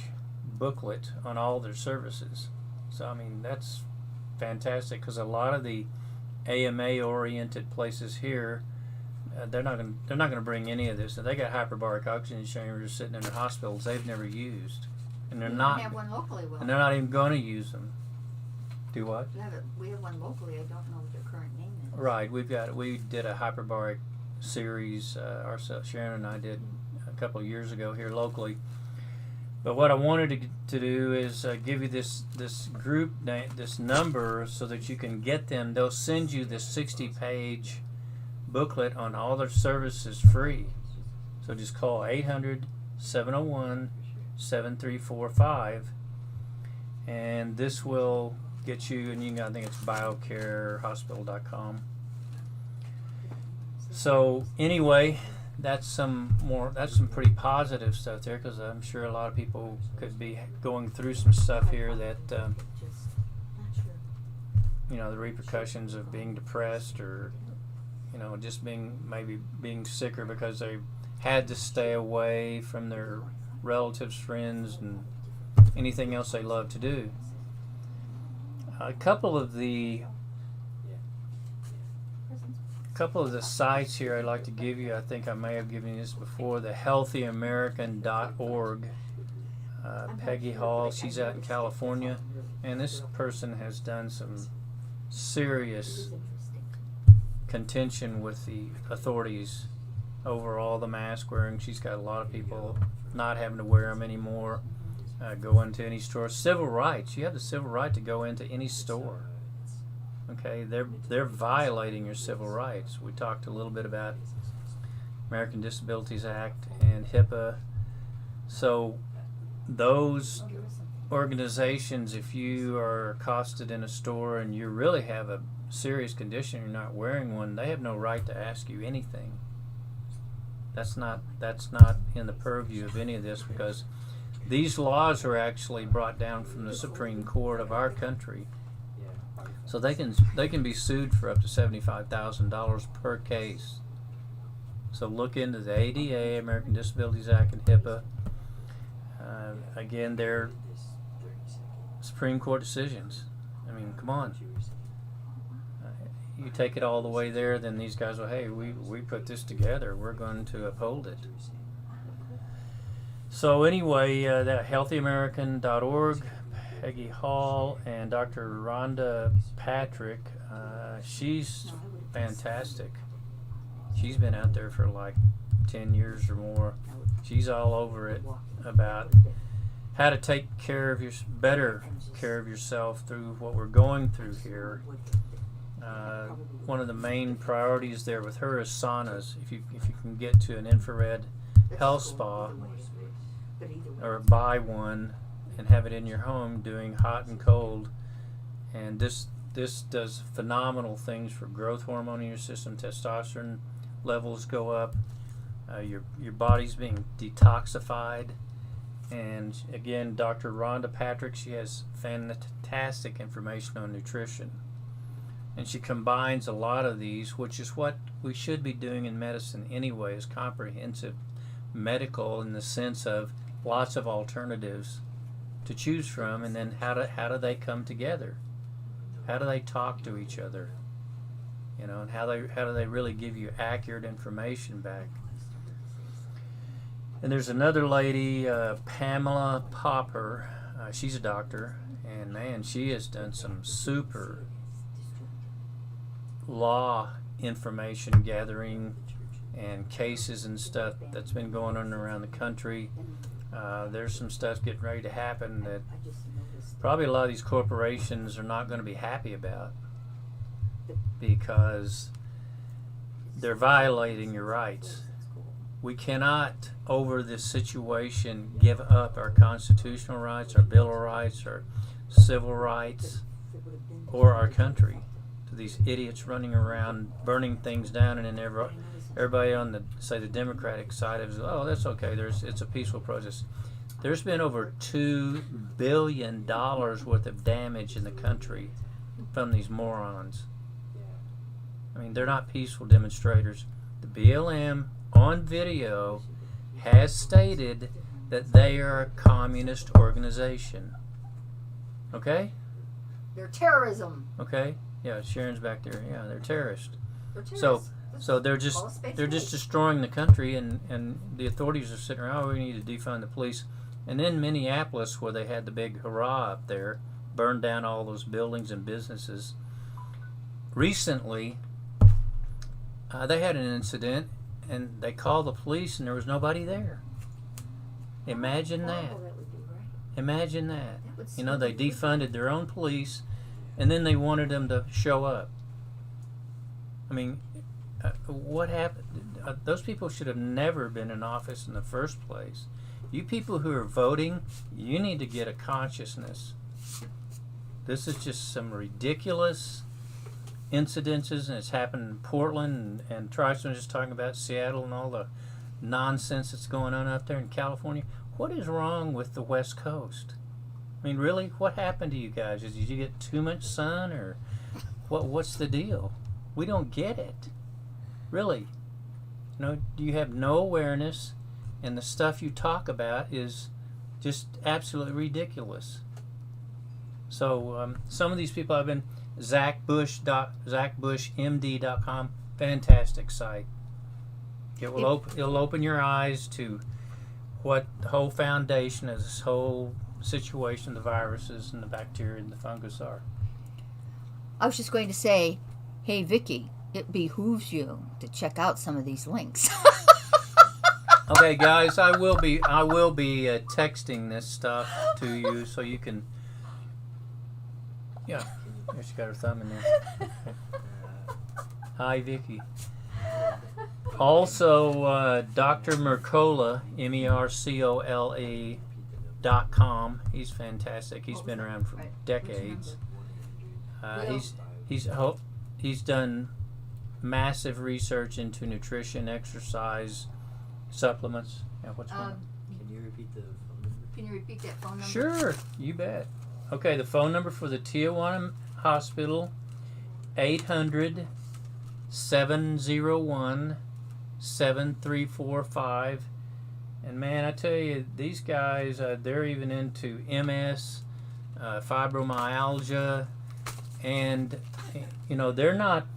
C: booklet on all their services. So I mean, that's fantastic, because a lot of the AMA-oriented places here, they're not going to bring any of this. Now, they got hyperbaric oxygen chambers sitting in their hospitals they've never used, and they're not.
B: We have one locally, Will.
C: And they're not even going to use them. Do what?
B: We have one locally. I don't know what their current name is.
C: Right. We did a hyperbaric series. Ourselves, Sharon and I did a couple of years ago here locally. But what I wanted to do is give you this group name, this number, so that you can get them. They'll send you this 60-page booklet on all their services free. So just call 800-701-7345, and this will get you. And you can, I think it's biocarehospital.com. So anyway, that's some pretty positive stuff there, because I'm sure a lot of people could be going through some stuff here that the repercussions of being depressed, or just being sicker because they had to stay away from their relatives, friends, and anything else they love to do. A couple of the sites here I'd like to give you. I think I may have given you this before. The healthyamerican.org. Peggy Hall, she's out in California, and this person has done some serious contention with the authorities over all the mask wearing. She's got a lot of people not having to wear them anymore, go into any store. Civil rights. You have the civil right to go into any store. Okay, they're violating your civil rights. We talked a little bit about American Disabilities Act, and HIPAA. So those organizations, if you are accosted in a store and you really have a serious condition, you're not wearing one, they have no right to ask you anything. That's not in the purview of any of this, because these laws are actually brought down from the Supreme Court of our country. So they can be sued for up to $75,000 per case. So look into the ADA, American Disabilities Act, and HIPAA. Again, they're Supreme Court decisions. I mean, come on. You take it all the way there, then these guys will, hey, we put this together. We're going to uphold it. So anyway, that healthyamerican.org, Peggy Hall, and Dr. Rhonda Patrick, she's fantastic. She's been out there for like 10 years or more. She's all over it about how to take better care of yourself through what we're going through here. One of the main priorities there with her is saunas. If you can get to an infrared health spa or buy one and have it in your home, doing hot and cold, and this does phenomenal things for growth hormone in your system. Testosterone levels go up. Your body's being detoxified. And again, Dr. Rhonda Patrick, she has fantastic information on nutrition. And she combines a lot of these, which is what we should be doing in medicine anyway, is comprehensive medical, in the sense of lots of alternatives to choose from, and then how do they come together? How do they talk to each other? You know, and how do they really give you accurate information back? And there's another lady, Pamela Popper. She's a doctor, and man, she has done some super law information gathering and cases and stuff that's been going on around the country. There's some stuff getting ready to happen that probably a lot of these corporations are not going to be happy about, because they're violating your rights. We cannot, over this situation, give up our constitutional rights, our Bill of Rights, our civil rights, or our country to these idiots running around burning things down, and then everybody on the Democratic side is, oh, that's okay, it's a peaceful protest. There's been over $2 billion worth of damage in the country from these morons. I mean, they're not peaceful demonstrators. The BLM on video has stated that they are a communist organization. Okay?
B: They're terrorism.
C: Okay? Yeah, Sharon's back there. Yeah, they're terrorists.
B: They're terrorists.
C: So they're just destroying the country, and the authorities are sitting around, oh, we need to defund the police. And then Minneapolis, where they had the big hurrah up there, burned down all those buildings and businesses. Recently, they had an incident, and they called the police, and there was nobody there. Imagine that. Imagine that. You know, they defunded their own police, and then they wanted them to show up. I mean, what happened? Those people should have never been in office in the first place. You people who are voting, you need to get a consciousness. This is just some ridiculous incidences, and it's happened in Portland, and Tristan was just talking about Seattle and all the nonsense that's going on out there in California. What is wrong with the West Coast? I mean, really, what happened to you guys? Did you get too much sun, or what's the deal? We don't get it. Really. No, you have no awareness, and the stuff you talk about is just absolutely ridiculous. So some of these people have been ZachBushMD.com, fantastic site. It'll open your eyes to what the whole foundation of this whole situation, the viruses and the bacteria and the fungus are.
B: I was just going to say, hey Vicky, it behooves you to check out some of these links.
C: Okay, guys, I will be texting this stuff to you so you can. Yeah, there she got her thumb in there. Okay. Hi, Vicky. Also, Dr. Mercola, MERCOLE.com. He's fantastic. He's been around for decades. He's done massive research into nutrition, exercise, supplements. Yeah, what's one?
A: Can you repeat the phone number?
B: Can you repeat that phone number?
C: Sure, you bet. Okay, the phone number for the Tijuana Hospital, 800-701-7345. And man, I tell you, these guys, they're even into MS, fibromyalgia, and you know, they're not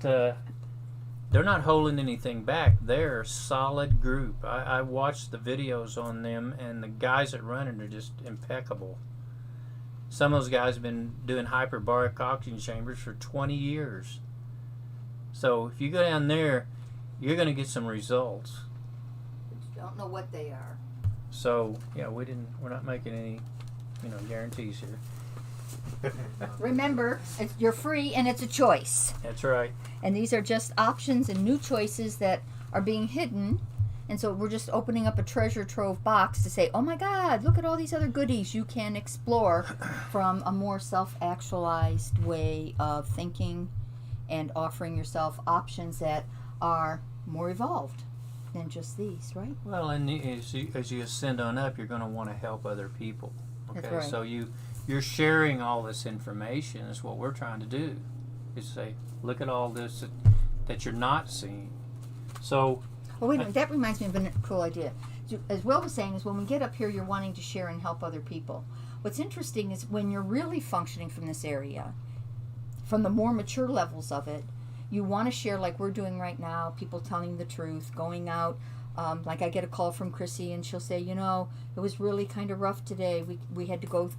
C: holding anything back. They're a solid group. I watched the videos on them, and the guys that run it are just impeccable. Some of those guys have been doing hyperbaric oxygen chambers for 20 years. So if you go down there, you're going to get some results.
B: But you don't know what they are.
C: So yeah, we're not making any, guarantees here.
B: Remember, you're free and it's a choice.
C: That's right.
B: And these are just options and new choices that are being hidden. And so we're just opening up a treasure trove box to say, oh my God, look at all these other goodies you can explore from a more self-actualized way of thinking and offering yourself options that are more evolved than just these, right?
C: Well, and as you ascend on up, you're going to want to help other people. Okay,
B: That's right.
C: So you're sharing all this information. Is what we're trying to do. Is say, look at all this that you're not seeing. So.
B: Oh, wait a minute. That reminds me of a cool idea. As Will was saying, is when we get up here, you're wanting to share and help other people. What's interesting is when you're really functioning from this area, from the more mature levels of it, you want to share like we're doing right now, people telling the truth, going out. Like I get a call from Chrissy and she'll say, it was really kind of rough today. We had to go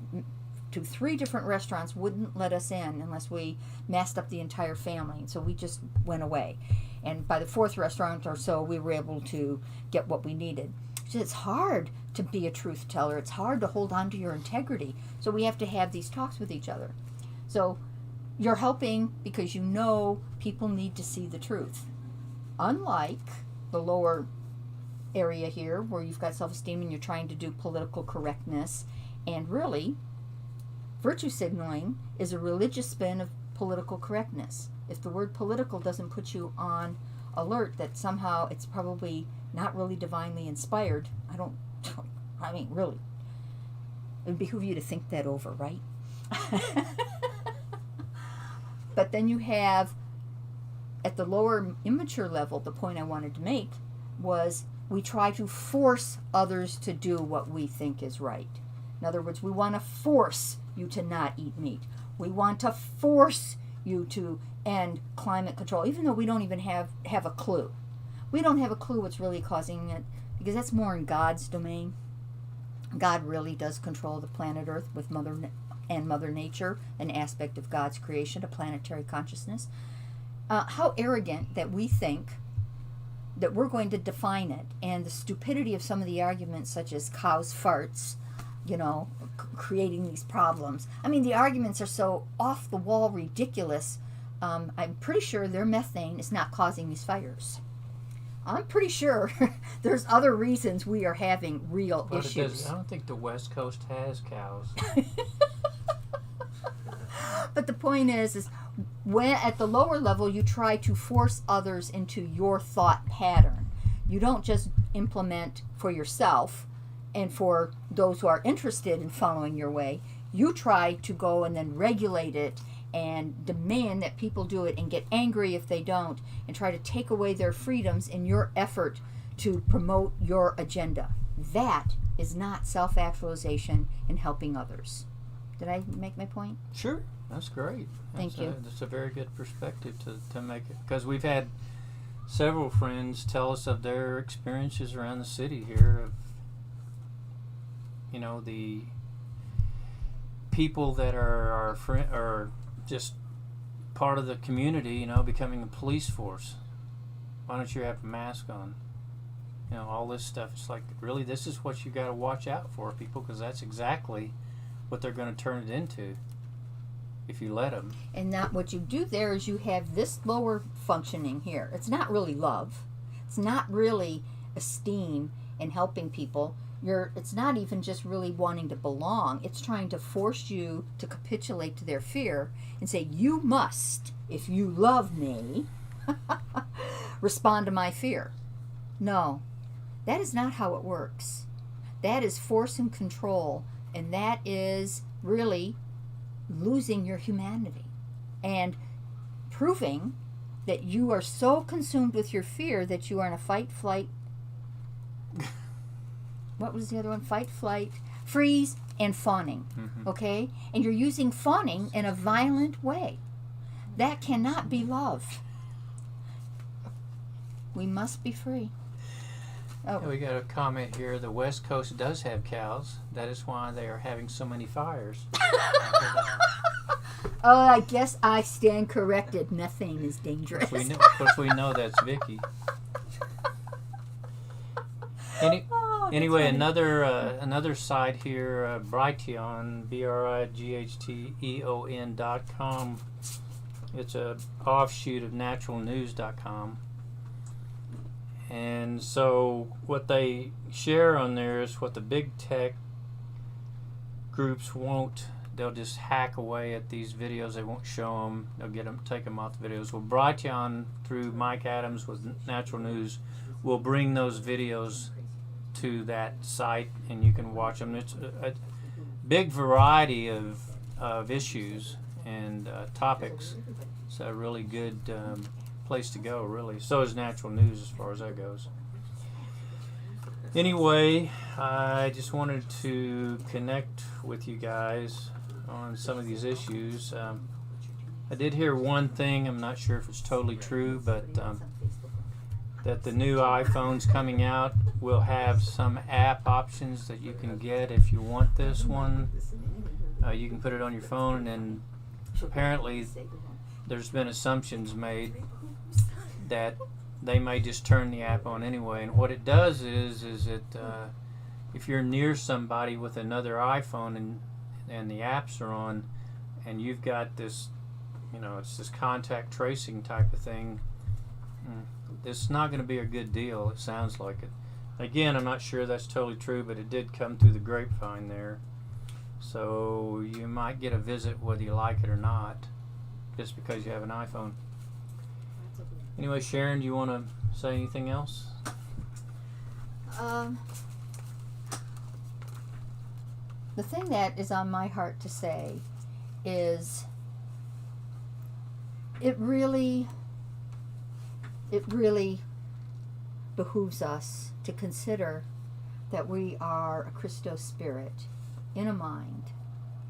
B: to 3 different restaurants, wouldn't let us in unless we masked up the entire family. And so we just went away. And by the 4th restaurant or so, we were able to get what we needed. So it's hard to be a truth teller. It's hard to hold on to your integrity. So we have to have these talks with each other. So you're helping because people need to see the truth. Unlike the lower area here where you've got self-esteem and you're trying to do political correctness, and really, virtue signaling is a religious spin of political correctness. If the word political doesn't put you on alert that somehow it's probably not really divinely inspired, really, it would behoove you to think that over, right? But then you have, at the lower immature level, the point I wanted to make was we try to force others to do what we think is right. In other words, we want to force you to not eat meat. We want to force you to end climate control, even though we don't even have a clue. We don't have a clue what's really causing it, because that's more in God's domain. God really does control the planet Earth with Mother Nature, an aspect of God's creation, a planetary consciousness. How arrogant that we think that we're going to define it, and the stupidity of some of the arguments, such as cows' farts, creating these problems. I mean, the arguments are so off the wall ridiculous. I'm pretty sure their methane is not causing these fires. I'm pretty sure there's other reasons we are having real issues.
C: I don't think the West Coast has cows.
B: But the point is when at the lower level you try to force others into your thought pattern. You don't just implement for yourself and for those who are interested in following your way. You try to go and then regulate it and demand that people do it and get angry if they don't, and try to take away their freedoms in your effort to promote your agenda. That is not self-actualization and helping others. Did I make my point?
C: Sure, that's great.
B: Thank you.
C: That's a very good perspective to make it, because we've had several friends tell us of their experiences around the city here of the people that are our friend or just part of the community, becoming a police force. Why don't you have a mask on? All this stuff. It's like, really, this is what you got to watch out for, people, because that's exactly what they're going to turn it into if you let them.
B: And not what you do there is you have this lower functioning here. It's not really love. It's not really esteem and helping people. It's not even just really wanting to belong. It's trying to force you to capitulate to their fear and say, you must, if you love me, respond to my fear. No, that is not how it works. That is force and control, and that is really losing your humanity and proving that you are so consumed with your fear that you are in a fight, flight, what was the other one? Fight, flight, freeze, and fawning. Okay? And you're using fawning in a violent way. That cannot be love. We must be free. Oh.
C: We got a comment here. The West Coast does have cows. That is why they are having so many fires.
B: Oh, I guess I stand corrected. Methane is dangerous.
C: Of course, we know that's Vicky. Anyway,
B: funny.
C: another site here, Brighteon, BRIGHTEON.com. It's a offshoot of naturalnews.com. And so what they share on there is what the big tech groups won't. They'll just hack away at these videos. They won't show them. They'll take them off the videos. Well, Brighteon, through Mike Adams with Natural News, will bring those videos to that site, and you can watch them. It's a big variety of issues and topics. It's a really good place to go, really. So is Natural News as far as that goes. Anyway, I just wanted to connect with you guys on some of these issues. I did hear one thing, I'm not sure if it's totally true, but that the new iPhones coming out will have some app options that you can get if you want this one. You can put it on your phone, and apparently there's been assumptions made that they may just turn the app on anyway. And what it does is it if you're near somebody with another iPhone and the apps are on, and you've got this, it's this contact tracing type of thing, it's not going to be a good deal. It sounds like it. Again, I'm not sure that's totally true, but it did come through the grapevine there. So you might get a visit whether you like it or not, just because you have an iPhone. Anyway, Sharon, do you want to say anything else?
B: The thing that is on my heart to say is it really behooves us to consider that we are a Christos spirit in a mind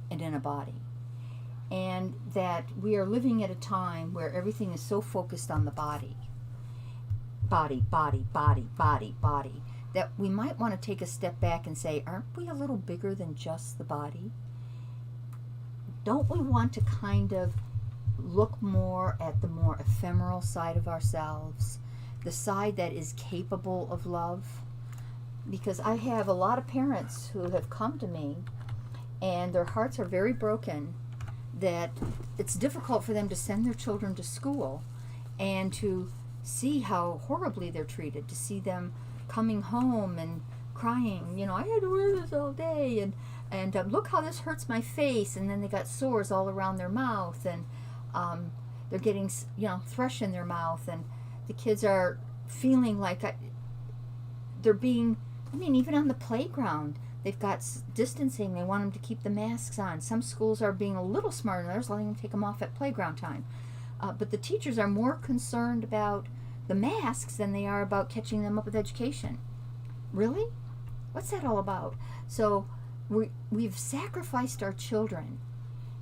B: and in a body. And that we are living at a time where everything is so focused on the body. Body, body, body, body, body. That we might want to take a step back and say, aren't we a little bigger than just the body? Don't we want to kind of look more at the more ephemeral side of ourselves? The side that is capable of love? Because I have a lot of parents who have come to me and their hearts are very broken, that it's difficult for them to send their children to school and to see how horribly they're treated, to see them coming home and crying, I had to wear this all day, and look how this hurts my face, and then they got sores all around their mouth, and they're getting, thrush in their mouth, and the kids are feeling like they're being, even on the playground, they've got distancing. They want them to keep the masks on. Some schools are being a little smarter than others, letting them take them off at playground time. But the teachers are more concerned about the masks than they are about catching them up with education. Really? What's that all about? So we've sacrificed our children,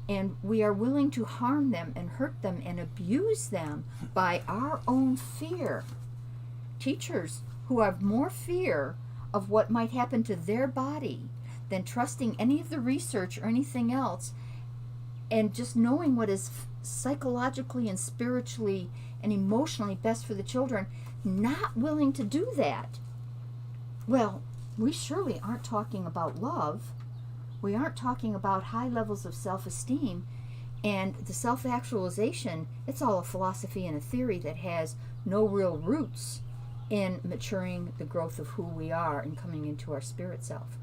B: and we are willing to harm them and hurt them and abuse them by our own fear. Teachers who have more fear of what might happen to their body than trusting any of the research or anything else, and just knowing what is psychologically and spiritually and emotionally best for the children, not willing to do that. Well, we surely aren't talking about love. We aren't talking about high levels of self-esteem, and the self-actualization, it's all a philosophy and a theory that has no real roots in maturing the growth of who we are and coming into our spirit self.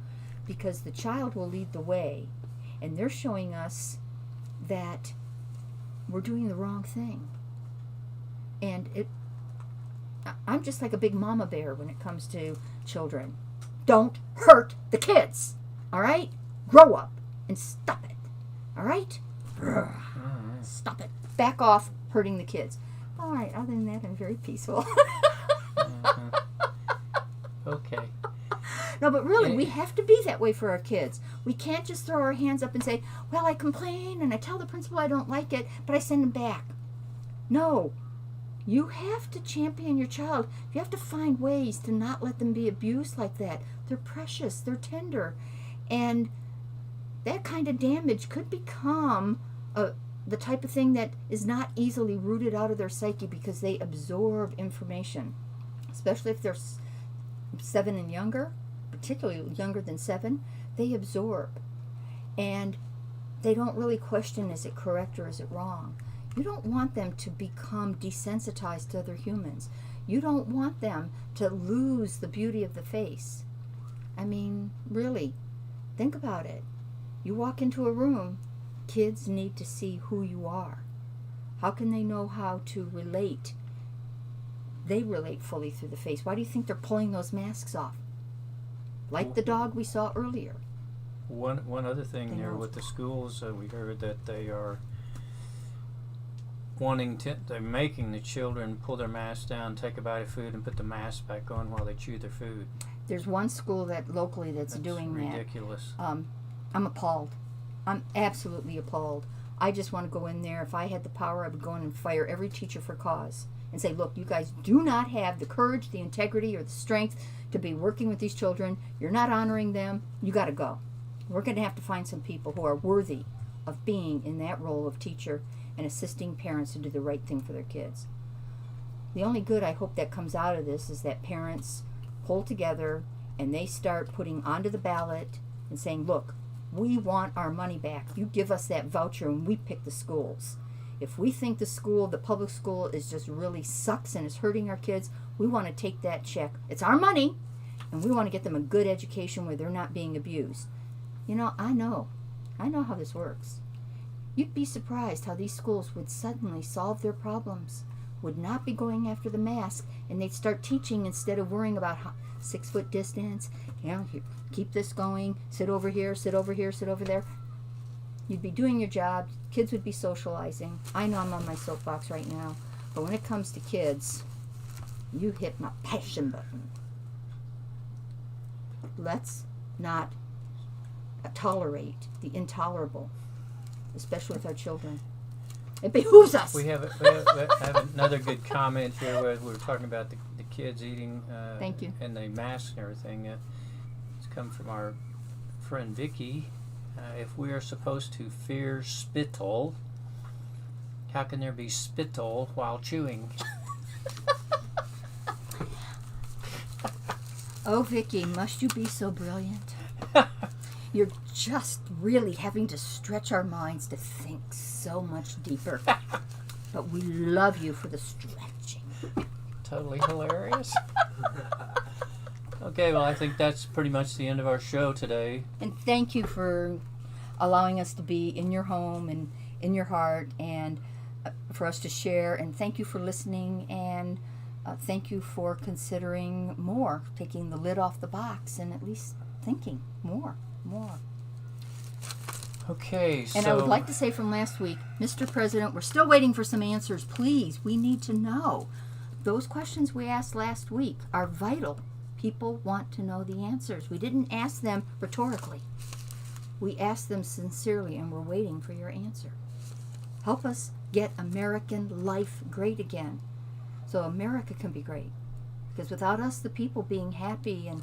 B: Because the child will lead the way, and they're showing us that we're doing the wrong thing. And I'm just like a big mama bear when it comes to children. Don't hurt the kids, all right? Grow up and stop it, all right? Stop it. Back off hurting the kids. All right, other than that, I'm very peaceful.
C: Okay.
B: No, but really, we have to be that way for our kids. We can't just throw our hands up and say, well, I complain and I tell the principal I don't like it, but I send them back. No. You have to champion your child. You have to find ways to not let them be abused like that. They're precious. They're tender. And that kind of damage could become the type of thing that is not easily rooted out of their psyche because they absorb information, especially if they're 7 and younger, particularly younger than 7. They absorb. And they don't really question, is it correct or is it wrong? You don't want them to become desensitized to other humans. You don't want them to lose the beauty of the face. I mean, really, think about it. You walk into a room, kids need to see who you are. How can they know how to relate? They relate fully through the face. Why do you think they're pulling those masks off? Like the dog we saw earlier.
C: One other thing
B: They
C: here
B: know.
C: with the schools, we heard that they are they're making the children pull their masks down, take a bite of food, and put the mask back on while they chew their food.
B: There's one school that locally that's doing
C: ridiculous.
B: that. I'm appalled. I'm absolutely appalled. I just want to go in there. If I had the power, I would go in and fire every teacher for cause and say, look, you guys do not have the courage, the integrity, or the strength to be working with these children. You're not honoring them. You got to go. We're going to have to find some people who are worthy of being in that role of teacher and assisting parents to do the right thing for their kids. The only good I hope that comes out of this is that parents pull together and they start putting onto the ballot and saying, look, we want our money back. You give us that voucher and we pick the schools. If we think the public school is just really sucks and is hurting our kids, we want to take that check. It's our money, and we want to get them a good education where they're not being abused. You know, I know how this works. You'd be surprised how these schools would suddenly solve their problems, would not be going after the mask, and they'd start teaching instead of worrying about 6 foot distance, keep this going, sit over here, sit over here, sit over there. You'd be doing your job, kids would be socializing. I know I'm on my soapbox right now, but when it comes to kids, you hit my passion button. Let's not tolerate the intolerable, especially with our children. It behooves us.
C: We have another good comment here where we're talking about the kids eating
B: Thank you.
C: and the masks and everything. It's come from our friend Vicky. If we are supposed to fear spittle, how can there be spittle while chewing?
B: Oh, Vicky, must you be so brilliant? You're just really having to stretch our minds to think so much deeper. But we love you for the stretching.
C: Totally hilarious. Okay, well, I think that's pretty much the end of our show today.
B: And thank you for allowing us to be in your home and in your heart and for us to share. And thank you for listening. And thank you for considering more, taking the lid off the box and at least thinking more.
C: Okay, so...
B: And I would like to say from last week, Mr. President, we're still waiting for some answers. Please, we need to know. Those questions we asked last week are vital. People want to know the answers. We didn't ask them rhetorically. We asked them sincerely, and we're waiting for your answer. Help us get American life great again, so America can be great. Because without us, the people being happy and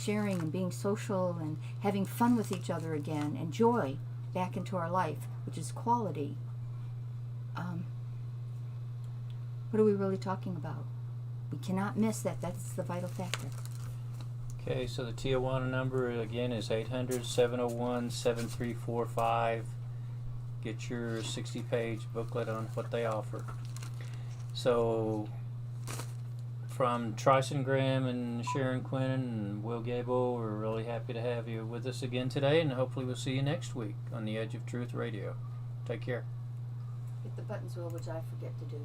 B: sharing and being social and having fun with each other again and joy back into our life, which is quality, what are we really talking about? We cannot miss that. That's the vital factor.
C: Okay, so the Tijuana number again is 800-701-7345. Get your 60-page booklet on what they offer. So from Tryson Graham and Sharon Quinn and Will Gable, we're really happy to have you with us again today, and hopefully we'll see you next week on the Edge of Truth Radio. Take care.
B: Hit the buttons, Will, which I forget to do.